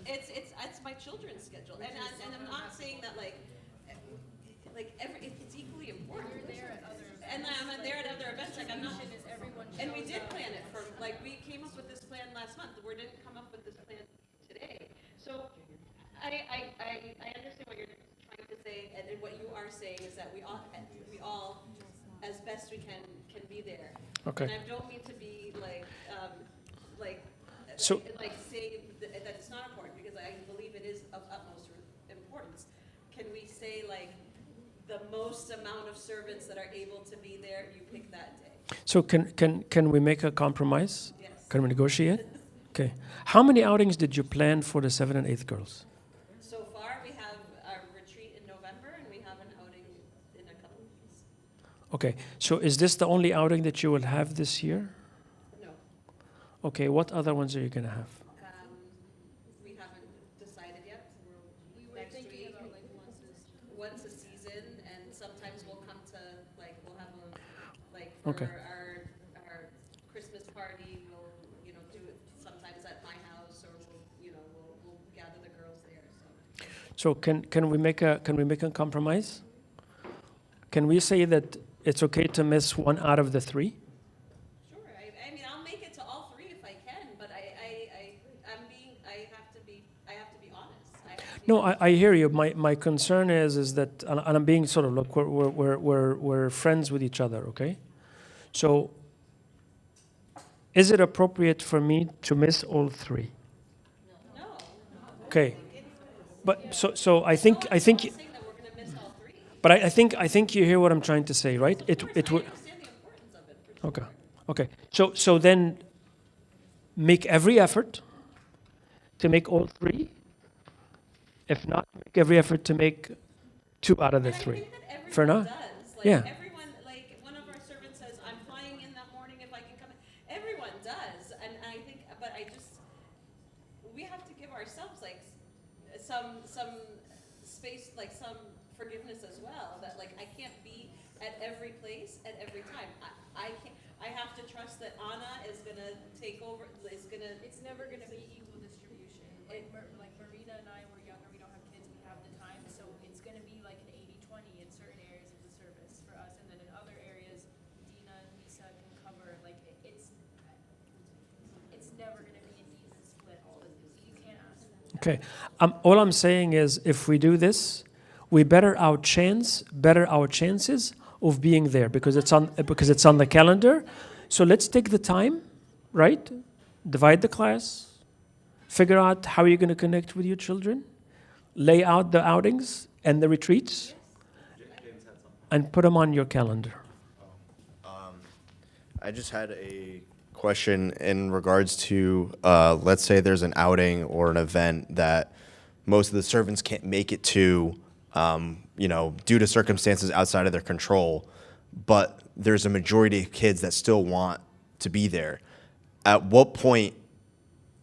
It's my children's schedule. And I'm not saying that it's equally important. And I'm there at other events. I'm not. And we did plan it for we came up with this plan last month. We didn't come up with this plan today. So I understand what you're trying to say, and what you are saying is that we all as best we can be there. Okay. And I don't mean to be So- say that it's not important, because I believe it is of utmost importance. Can we say the most amount of servants that are able to be there, you pick that day? So can we make a compromise? Yes. Can we negotiate? Okay. How many outings did you plan for the 7th and 8th girls? So far, we have our retreat in November, and we have an outing in a couple of weeks. Okay. So is this the only outing that you will have this year? No. Okay. What other ones are you going to have? We haven't decided yet. We were thinking about once a season, and sometimes we'll come to we'll have for Okay. our Christmas party. We'll do it sometimes at my house, or we'll gather the girls there. So can we make a compromise? Can we say that it's okay to miss one out of the 3? Sure. I'll make it to all 3 if I can, but I have to be honest. No, I hear you. My concern is that, and I'm being sort of, look, we're friends with each other, okay? So, is it appropriate for me to miss all 3? No. Okay, but so I think, I'm saying that we're going to miss all 3. but I think you hear what I'm trying to say, right? It would. I understand the importance of it. For sure. Okay. So then, make every effort to make all 3. If not, make every effort to make 2 out of the 3. I think that everyone Fair enough? does. Yeah. Everyone, one of our servants says, "I'm flying in that morning if I can come in." Everyone does, and I think, but we have to give ourselves some space, some forgiveness as well. That I can't be at every place at every time. I can't. I have to trust that Anna is gonna take over. It's never going to be equal distribution. Marina and I were younger, we don't have kids, we have the time, so it's going to be like an 80-20 in certain areas of the service for us, and then in other areas, Dina and Lisa can cover. Okay. All I'm saying is, if we do this, we better our chances of being there because it's on the calendar. So let's take the time, right? Divide the class, figure out how you're going to connect with your children, lay out the outings and the retreats, and put them on your calendar. I just had a question in regards to, let's say there's an outing or an event that most of the servants can't make it to, due to circumstances outside of their control, but there's a majority of kids that still want to be there. At what point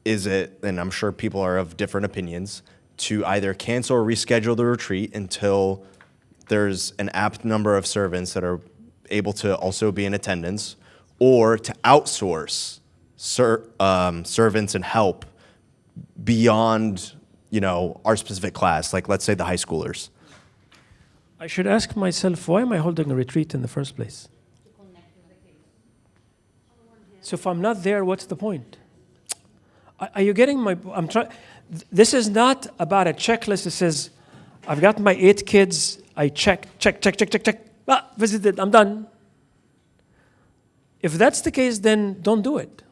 is it, and I'm sure people are of different opinions, to either cancel or reschedule the retreat until there's an apt number of servants that are able to also be in attendance, or to outsource servants and help beyond, our specific class, like let's say the high schoolers? I should ask myself, why am I holding a retreat in the first place? So if I'm not there, what's the point? Are you getting my? This is not about a checklist that says, I've got my 8 kids. I check. Visited. I'm done. If that's the case, then don't do it,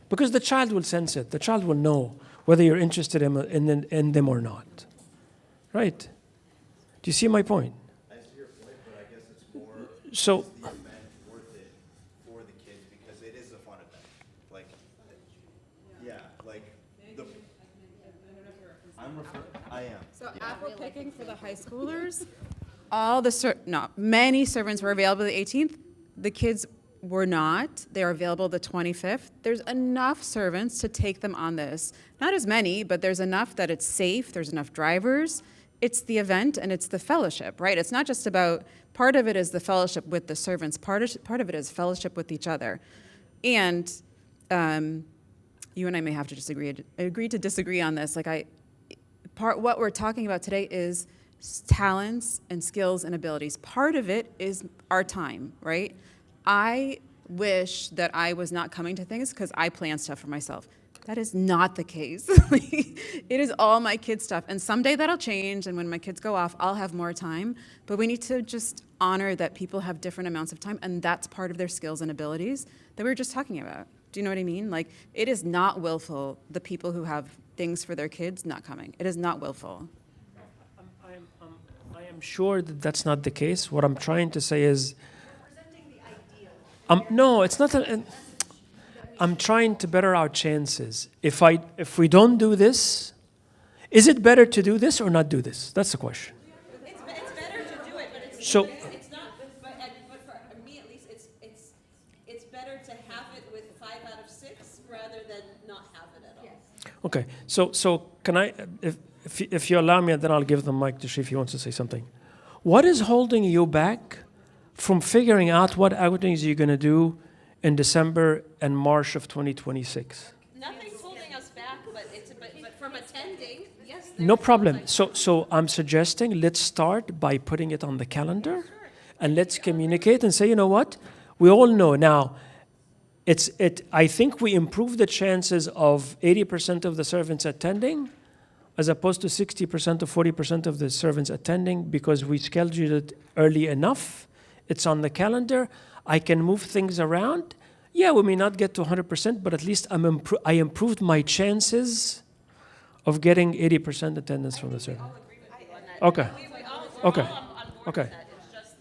because the child will sense it. The child will know whether you're interested in them or not, right? Do you see my point? I see your point, but I guess it's more. So. Is the event worth it for the kids because it is a fun event? I am. So apple picking for the high schoolers, many servants were available the 18th. The kids were not. They are available the 25th. There's enough servants to take them on this. Not as many, but there's enough that it's safe. There's enough drivers. It's the event and it's the fellowship, right? It's not just about, part of it is the fellowship with the servants. Part of it is fellowship with each other. And you and I may have to agree to disagree on this. What we're talking about today is talents and skills and abilities. Part of it is our time, right? I wish that I was not coming to things because I plan stuff for myself. That is not the case. It is all my kids' stuff. And someday that'll change, and when my kids go off, I'll have more time. But we need to just honor that people have different amounts of time, and that's part of their skills and abilities that we were just talking about. Do you know what I mean? It is not willful, the people who have things for their kids not coming. It is not willful. I am sure that that's not the case. What I'm trying to say is, no, it's not. I'm trying to better our chances. If we don't do this, is it better to do this or not do this? That's the question. It's better to do it, but it's So. It's not. But for me at least, it's better to have it with 5 out of 6 rather than not have it at all. Okay. So can I, if you allow me, then I'll give the mic to Shi if he wants to say something. What is holding you back from figuring out what outings you're going to do in December and March of 2026? Nothing's holding us back, but from attending, yes. No problem. So I'm suggesting let's start by putting it on the calendar, and let's communicate and say, you know what? We all know now. I think we improve the chances of 80% of the servants attending, as opposed to 60% or 40% of the servants attending, because we scheduled it early enough. It's on the calendar. I can move things around. Yeah, we may not get to 100%, but at least I improved my chances of getting 80% attendance from the servant. Okay. Okay. Okay. It's just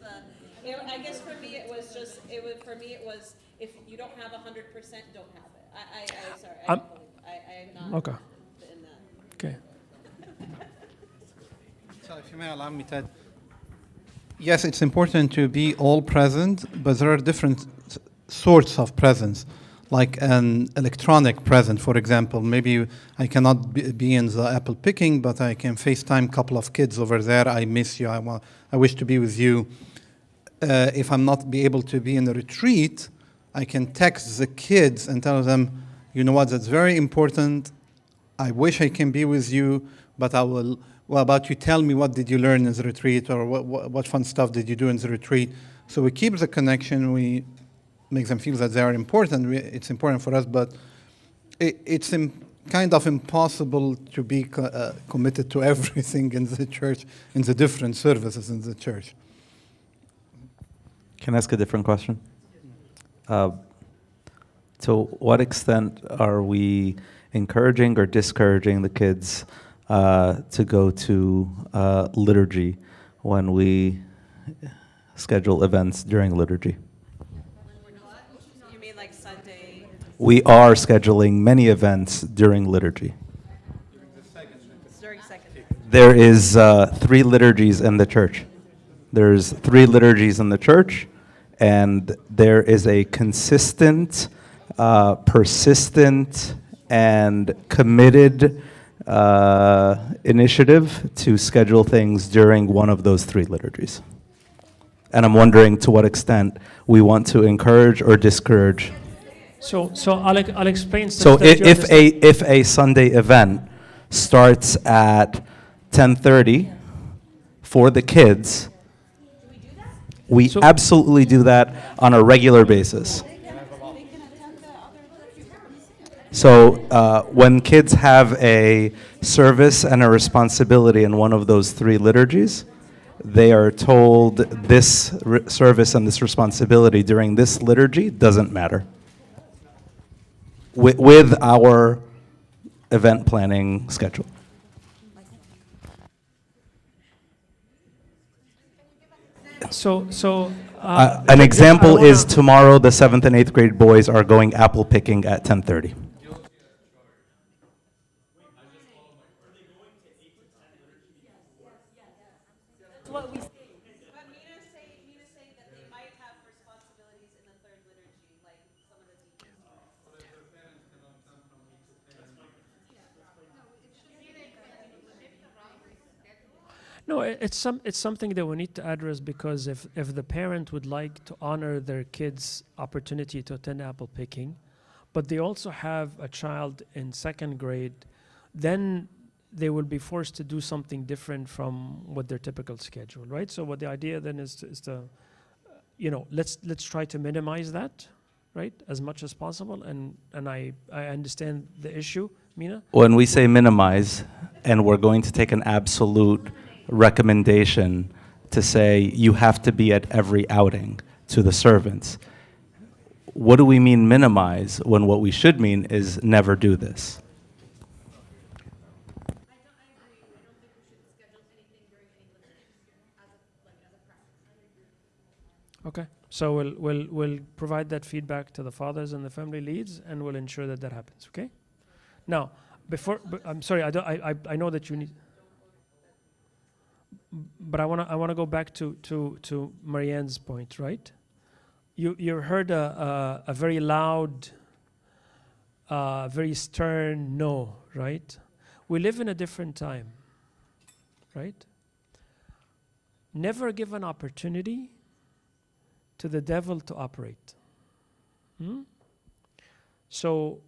I guess for me it was if you don't have 100%, don't have it. I'm not okay. in that. Okay. So if you may allow me, Ted. Yes, it's important to be all present, but there are different sorts of presence, like an electronic present, for example. Maybe I cannot be in the apple picking, but I can FaceTime a couple of kids over there. I miss you. I wish to be with you. If I'm not be able to be in the retreat, I can text the kids and tell them, you know what, that's very important. I wish I can be with you, but I will. What about you? Tell me, what did you learn in the retreat, or what fun stuff did you do in the retreat? So we keep the connection. We make them feel that they are important. It's important for us, but it's kind of impossible to be committed to everything in the church, in the different services in the church. Can I ask a different question? To what extent are we encouraging or discouraging the kids to go to liturgy when we schedule events during liturgy? You mean like Sunday? We are scheduling many events during liturgy. During second. There is 3 liturgies in the church. There's 3 liturgies in the church, and there is a consistent, persistent, and committed initiative to schedule things during one of those 3 liturgies. And I'm wondering to what extent we want to encourage or discourage. So I'll explain. So that you understand. if a Sunday event starts at 10:30 for the kids, we absolutely do that on a regular basis. So when kids have a service and a responsibility in one of those 3 liturgies, they are told this service and this responsibility during this liturgy doesn't matter. With our event planning schedule. An example is tomorrow the 7th and 8th grade boys are going apple picking at 10:30. No, it's something that we need to address, because if the parent would like to honor their kid's opportunity to attend apple picking, but they also have a child in 2nd grade, then they will be forced to do something different from what their typical schedule, right? So what the idea then is to let's try to minimize that, right, as much as possible. And I understand the issue, Mina. When we say minimize, and we're going to take an absolute recommendation to say you have to be at every outing to the servants, what do we mean minimize when what we should mean is never do this? Okay, so we'll provide that feedback to the fathers and the family leads, and we'll ensure that happens. Okay. Now, I'm sorry, I know that you need. But I want to go back to Marianne's point, right? You heard a very loud, very stern no, right? We live in a different time, right? Never give an opportunity to the devil to operate. So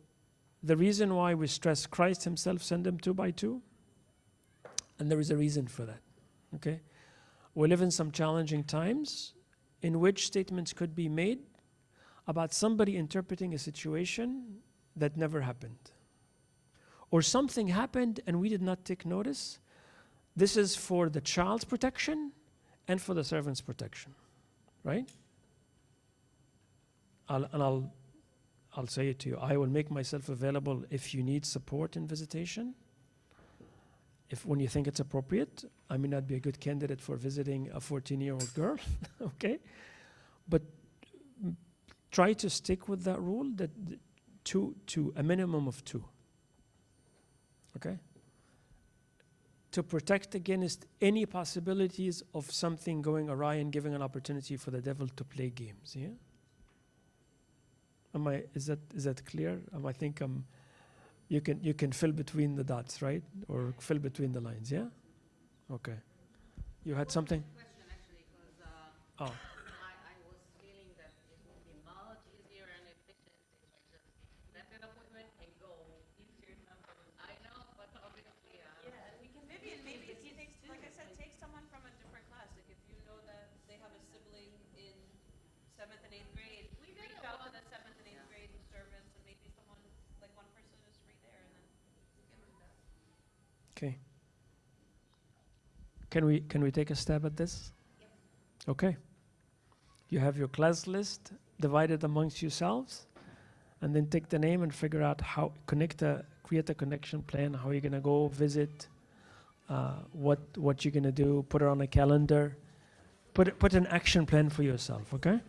the reason why we stress Christ himself sent them 2 by 2, and there is a reason for that. Okay, we live in some challenging times in which statements could be made about somebody interpreting a situation that never happened, or something happened and we did not take notice. This is for the child's protection and for the servant's protection, right? I'll say it to you. I will make myself available if you need support in visitation. When you think it's appropriate. I may not be a good candidate for visiting a 14-year-old girl, okay? But try to stick with that rule, that to a minimum of 2, okay? To protect against any possibilities of something going awry and giving an opportunity for the devil to play games, yeah? Is that clear? I think you can fill between the dots, right? Or fill between the lines, yeah? Okay. You had something? Question actually, because Oh. I was feeling that it would be much easier and efficient if I just let an appointment and go. I know, but obviously. We can maybe if you take, like I said, take someone from a different class. Like if you know that they have a sibling in 7th and 8th grade, reach out to the 7th and 8th grade servants, and maybe someone, like one person is free there, and then Okay. Can we take a stab at this? Okay. You have your class list divided amongst yourselves, and then take the name and figure out how create a connection plan. How you're gonna go visit. What you're gonna do. Put it on a calendar. Put an action plan for yourself. Okay.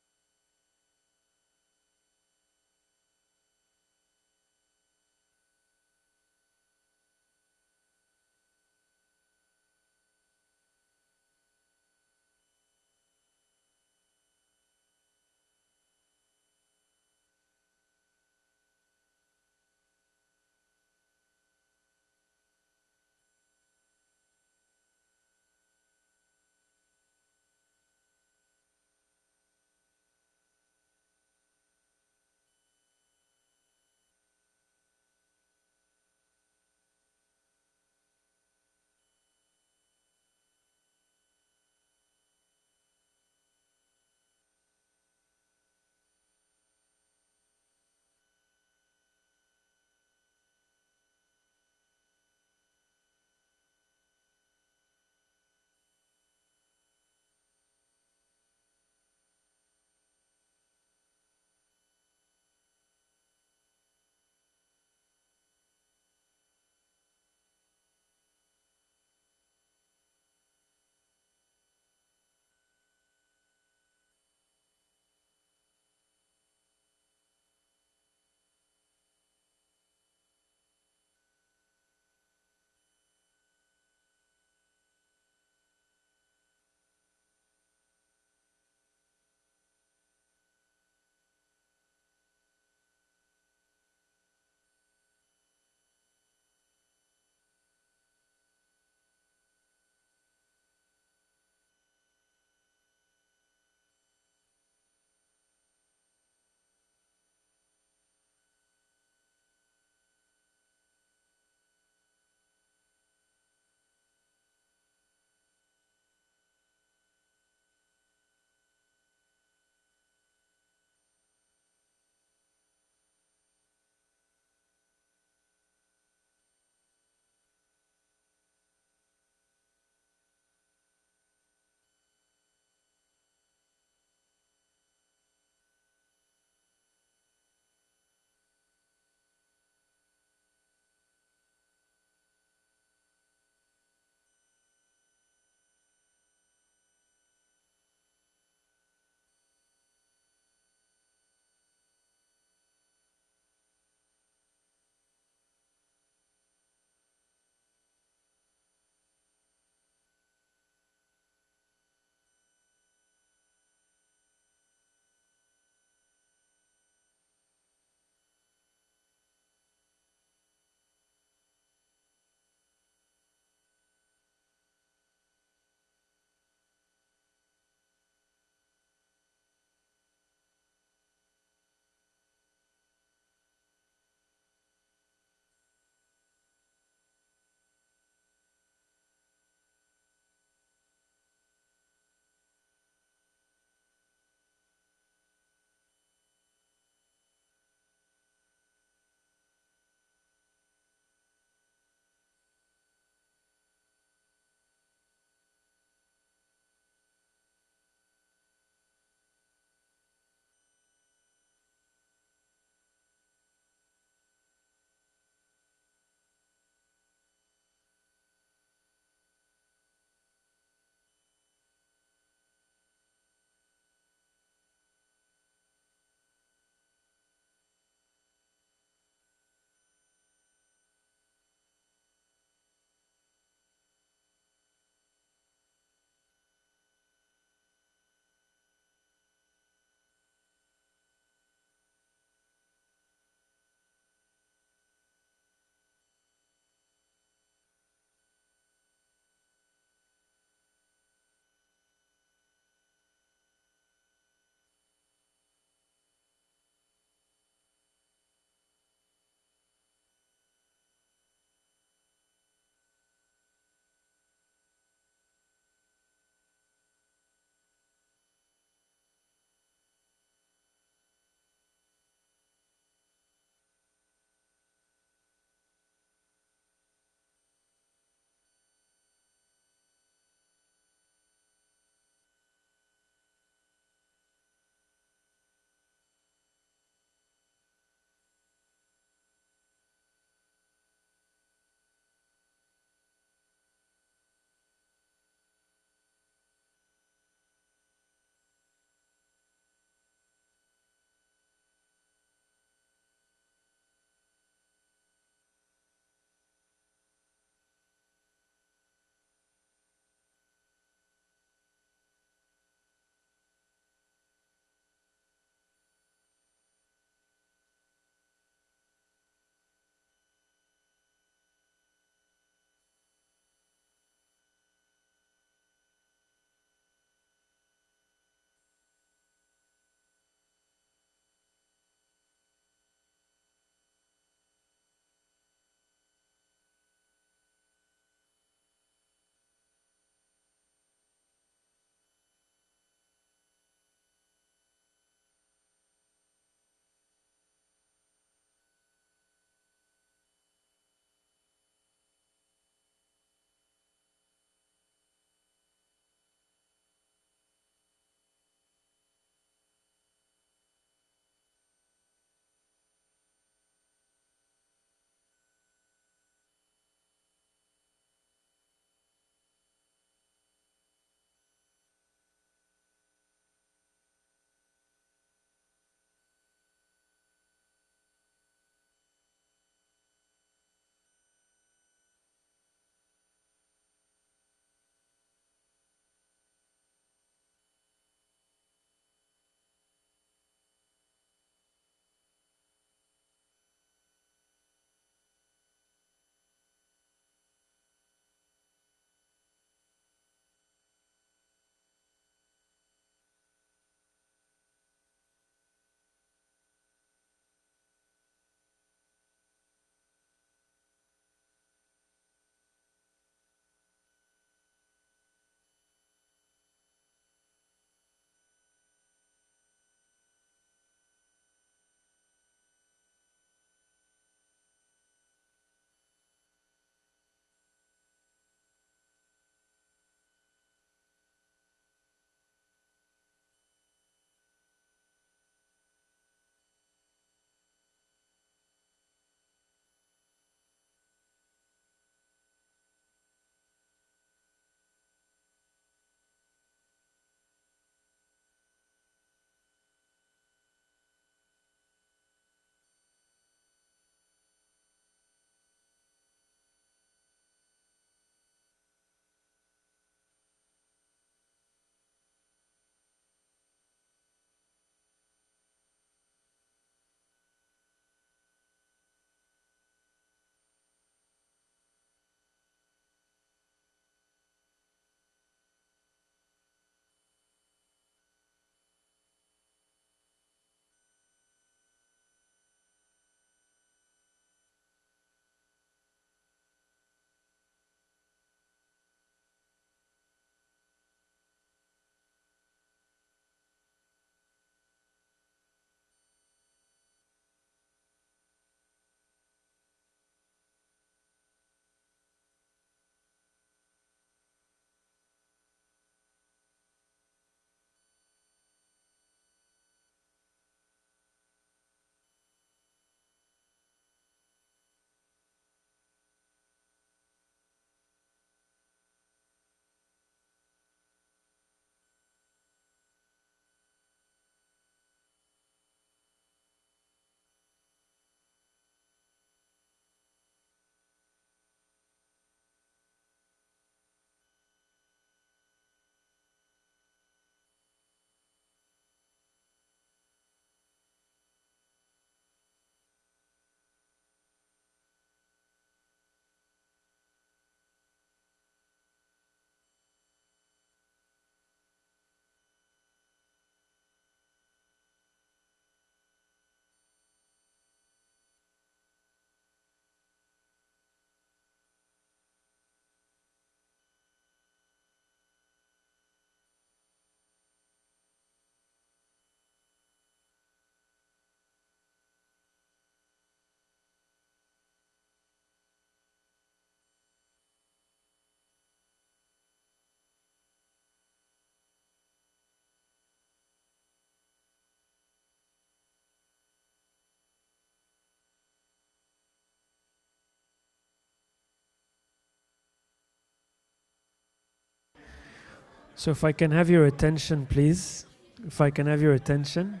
So if I can have your attention, please. If I can have your attention.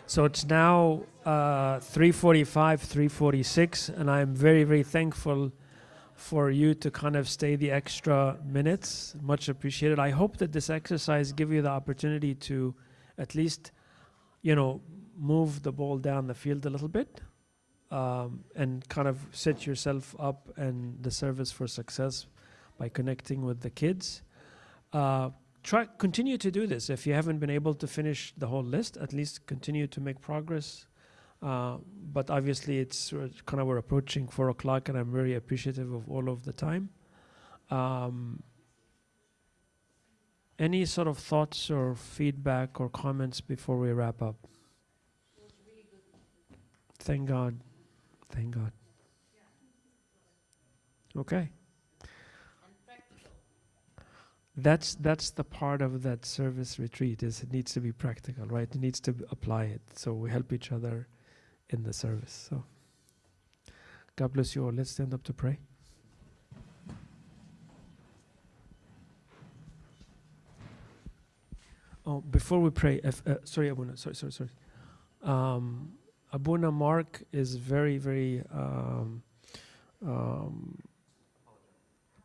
So it's now 3:45, 3:46, and I'm very, very thankful for you to kind of stay the extra minutes. Much appreciated. I hope that this exercise give you the opportunity to at least, move the ball down the field a little bit, and kind of set yourself up and the service for success by connecting with the kids. Continue to do this. If you haven't been able to finish the whole list, at least continue to make progress. But obviously it's we're approaching 4 o'clock, and I'm very appreciative of all of the time. Any sort of thoughts or feedback or comments before we wrap up? Thank God. Thank God. Okay. That's the part of that service retreat, is it needs to be practical, right? It needs to apply it. So we help each other in the service. So God bless you all. Let's stand up to pray. Oh, before we pray, sorry, Abuna, sorry. Abuna Mark is very, very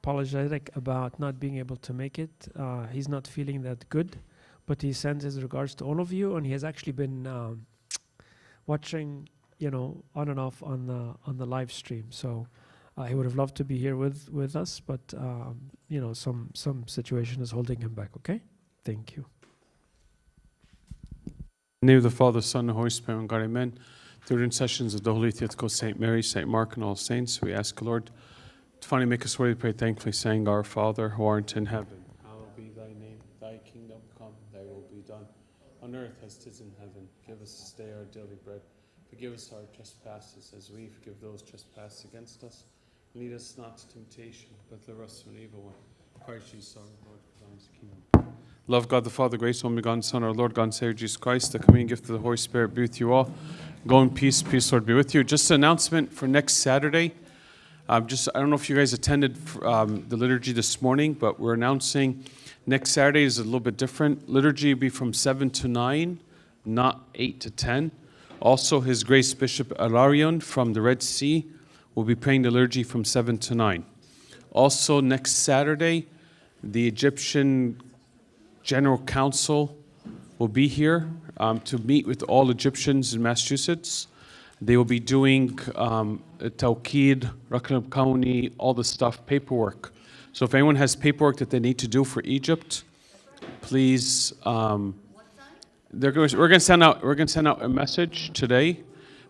apologetic about not being able to make it. He's not feeling that good, but he sends his regards to all of you, and he has actually been watching, on and off on the live stream. So he would have loved to be here with us, but some situation is holding him back. Okay, thank you. In the name of the Father, Son, and Holy Spirit, and God, amen. Through the intercessions of the Holy Theotokos, Saint Mary, Saint Mark, and all saints, we ask, Lord, to finally make us worthy to pray thankfully, saying, Our Father, who art in heaven, hallowed be thy name. Thy kingdom come, thy will be done, on earth as it is in heaven. Give us this day our daily bread. Forgive us our trespasses, as we forgive those trespass against us. Lead us not to temptation, but deliver us from evil one. Christ Jesus, our Lord, for thine is the kingdom. Love God the Father, grace, only God, Son, our Lord God and Savior Jesus Christ, the coming gift of the Holy Spirit be with you all. Go in peace, Lord, be with you. Just an announcement for next Saturday. I don't know if you guys attended the liturgy this morning, but we're announcing next Saturday is a little bit different. Liturgy will be from 7 to 9, not 8 to 10. Also, His Grace Bishop Ilarion from the Red Sea will be praying the liturgy from 7 to 9. Also, next Saturday, the Egyptian General Council will be here to meet with all Egyptians in Massachusetts. They will be doing Tawqid, Rakam County, all the stuff, paperwork. So if anyone has paperwork that they need to do for Egypt, please. We're going to send out a message today,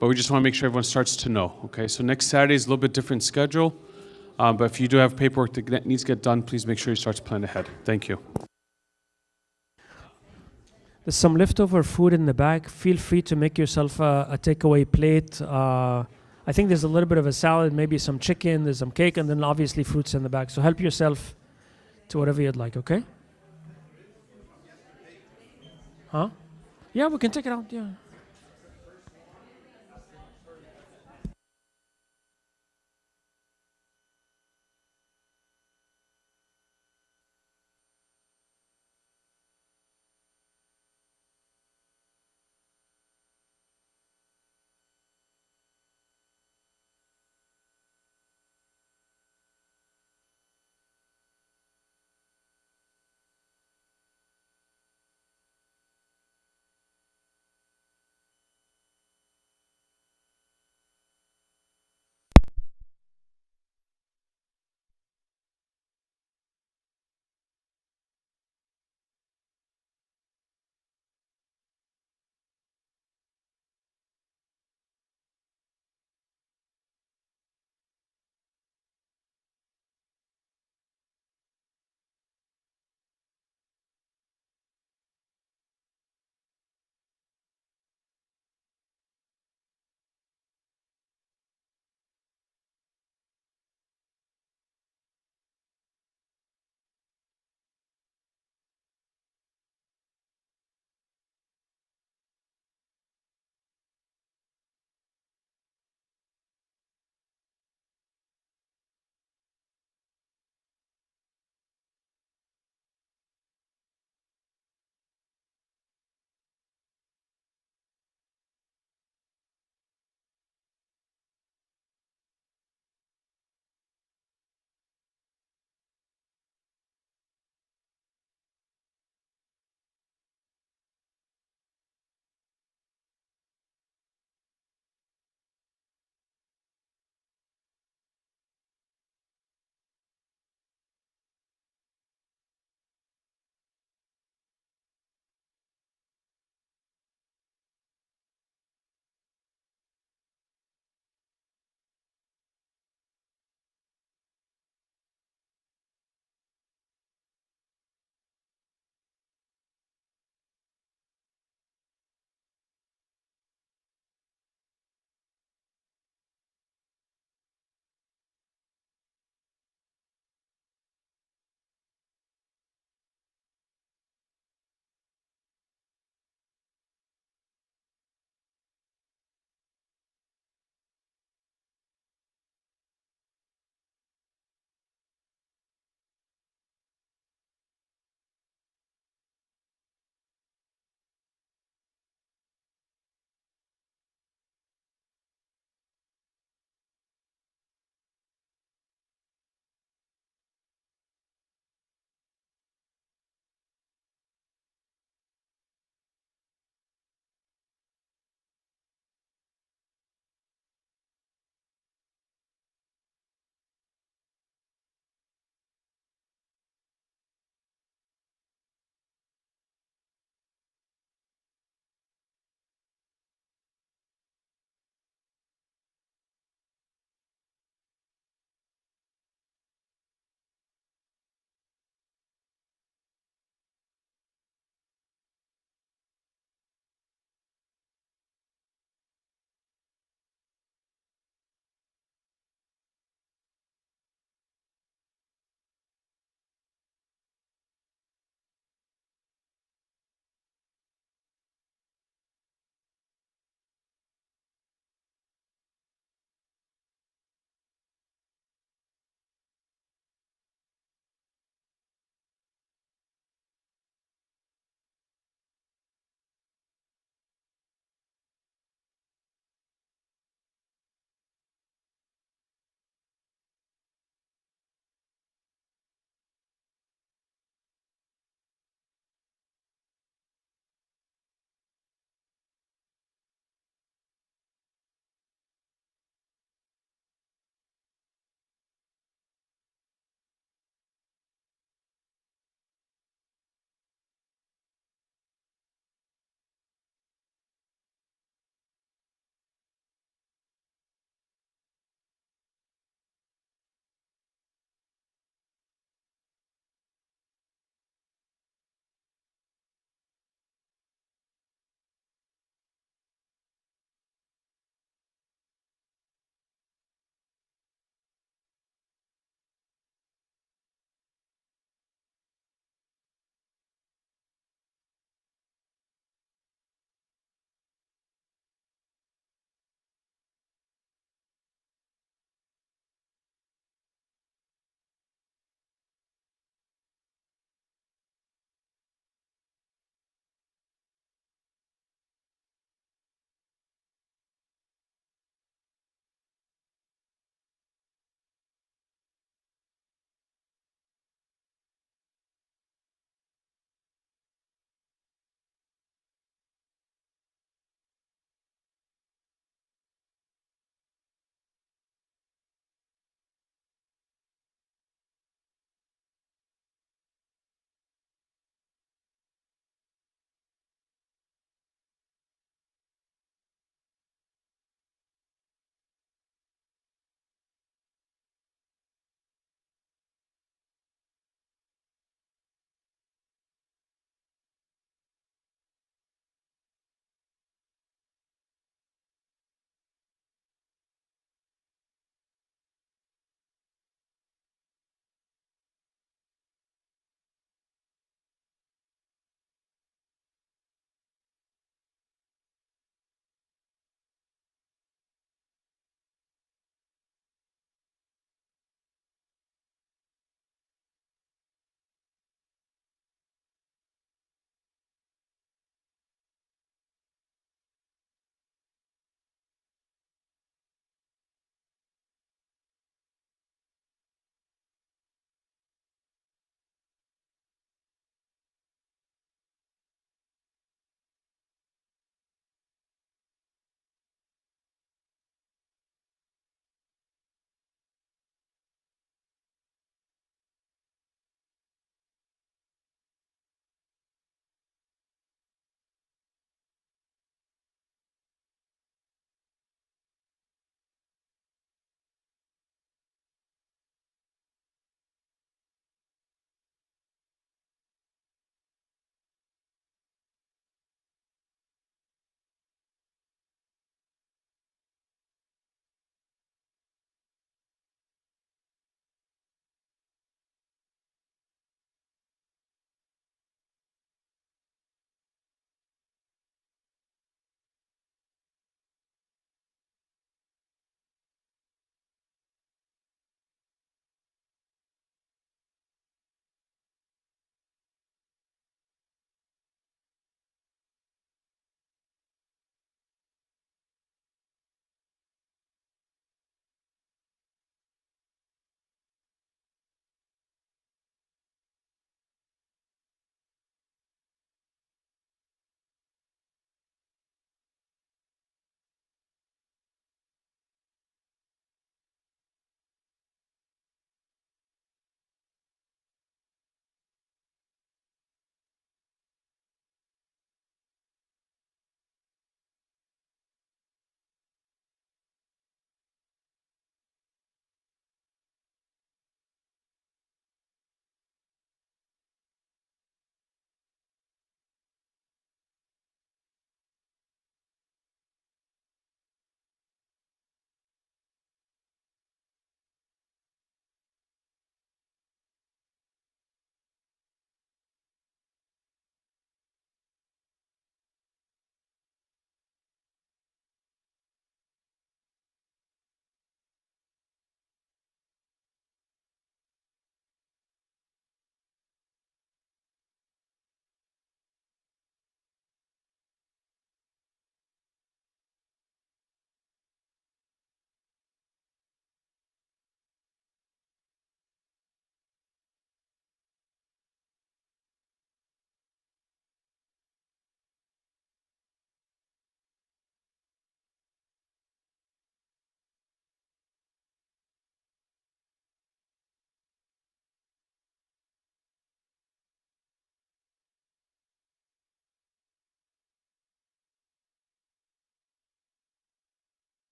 but we just want to make sure everyone starts to know. Okay, so next Saturday is a little bit different schedule, but if you do have paperwork that needs to get done, please make sure you start to plan ahead. Thank you. There's some leftover food in the back. Feel free to make yourself a takeaway plate. I think there's a little bit of a salad, maybe some chicken, there's some cake, and then obviously fruits in the back. So help yourself to whatever you'd like, okay? Huh? Yeah, we can take it out, yeah.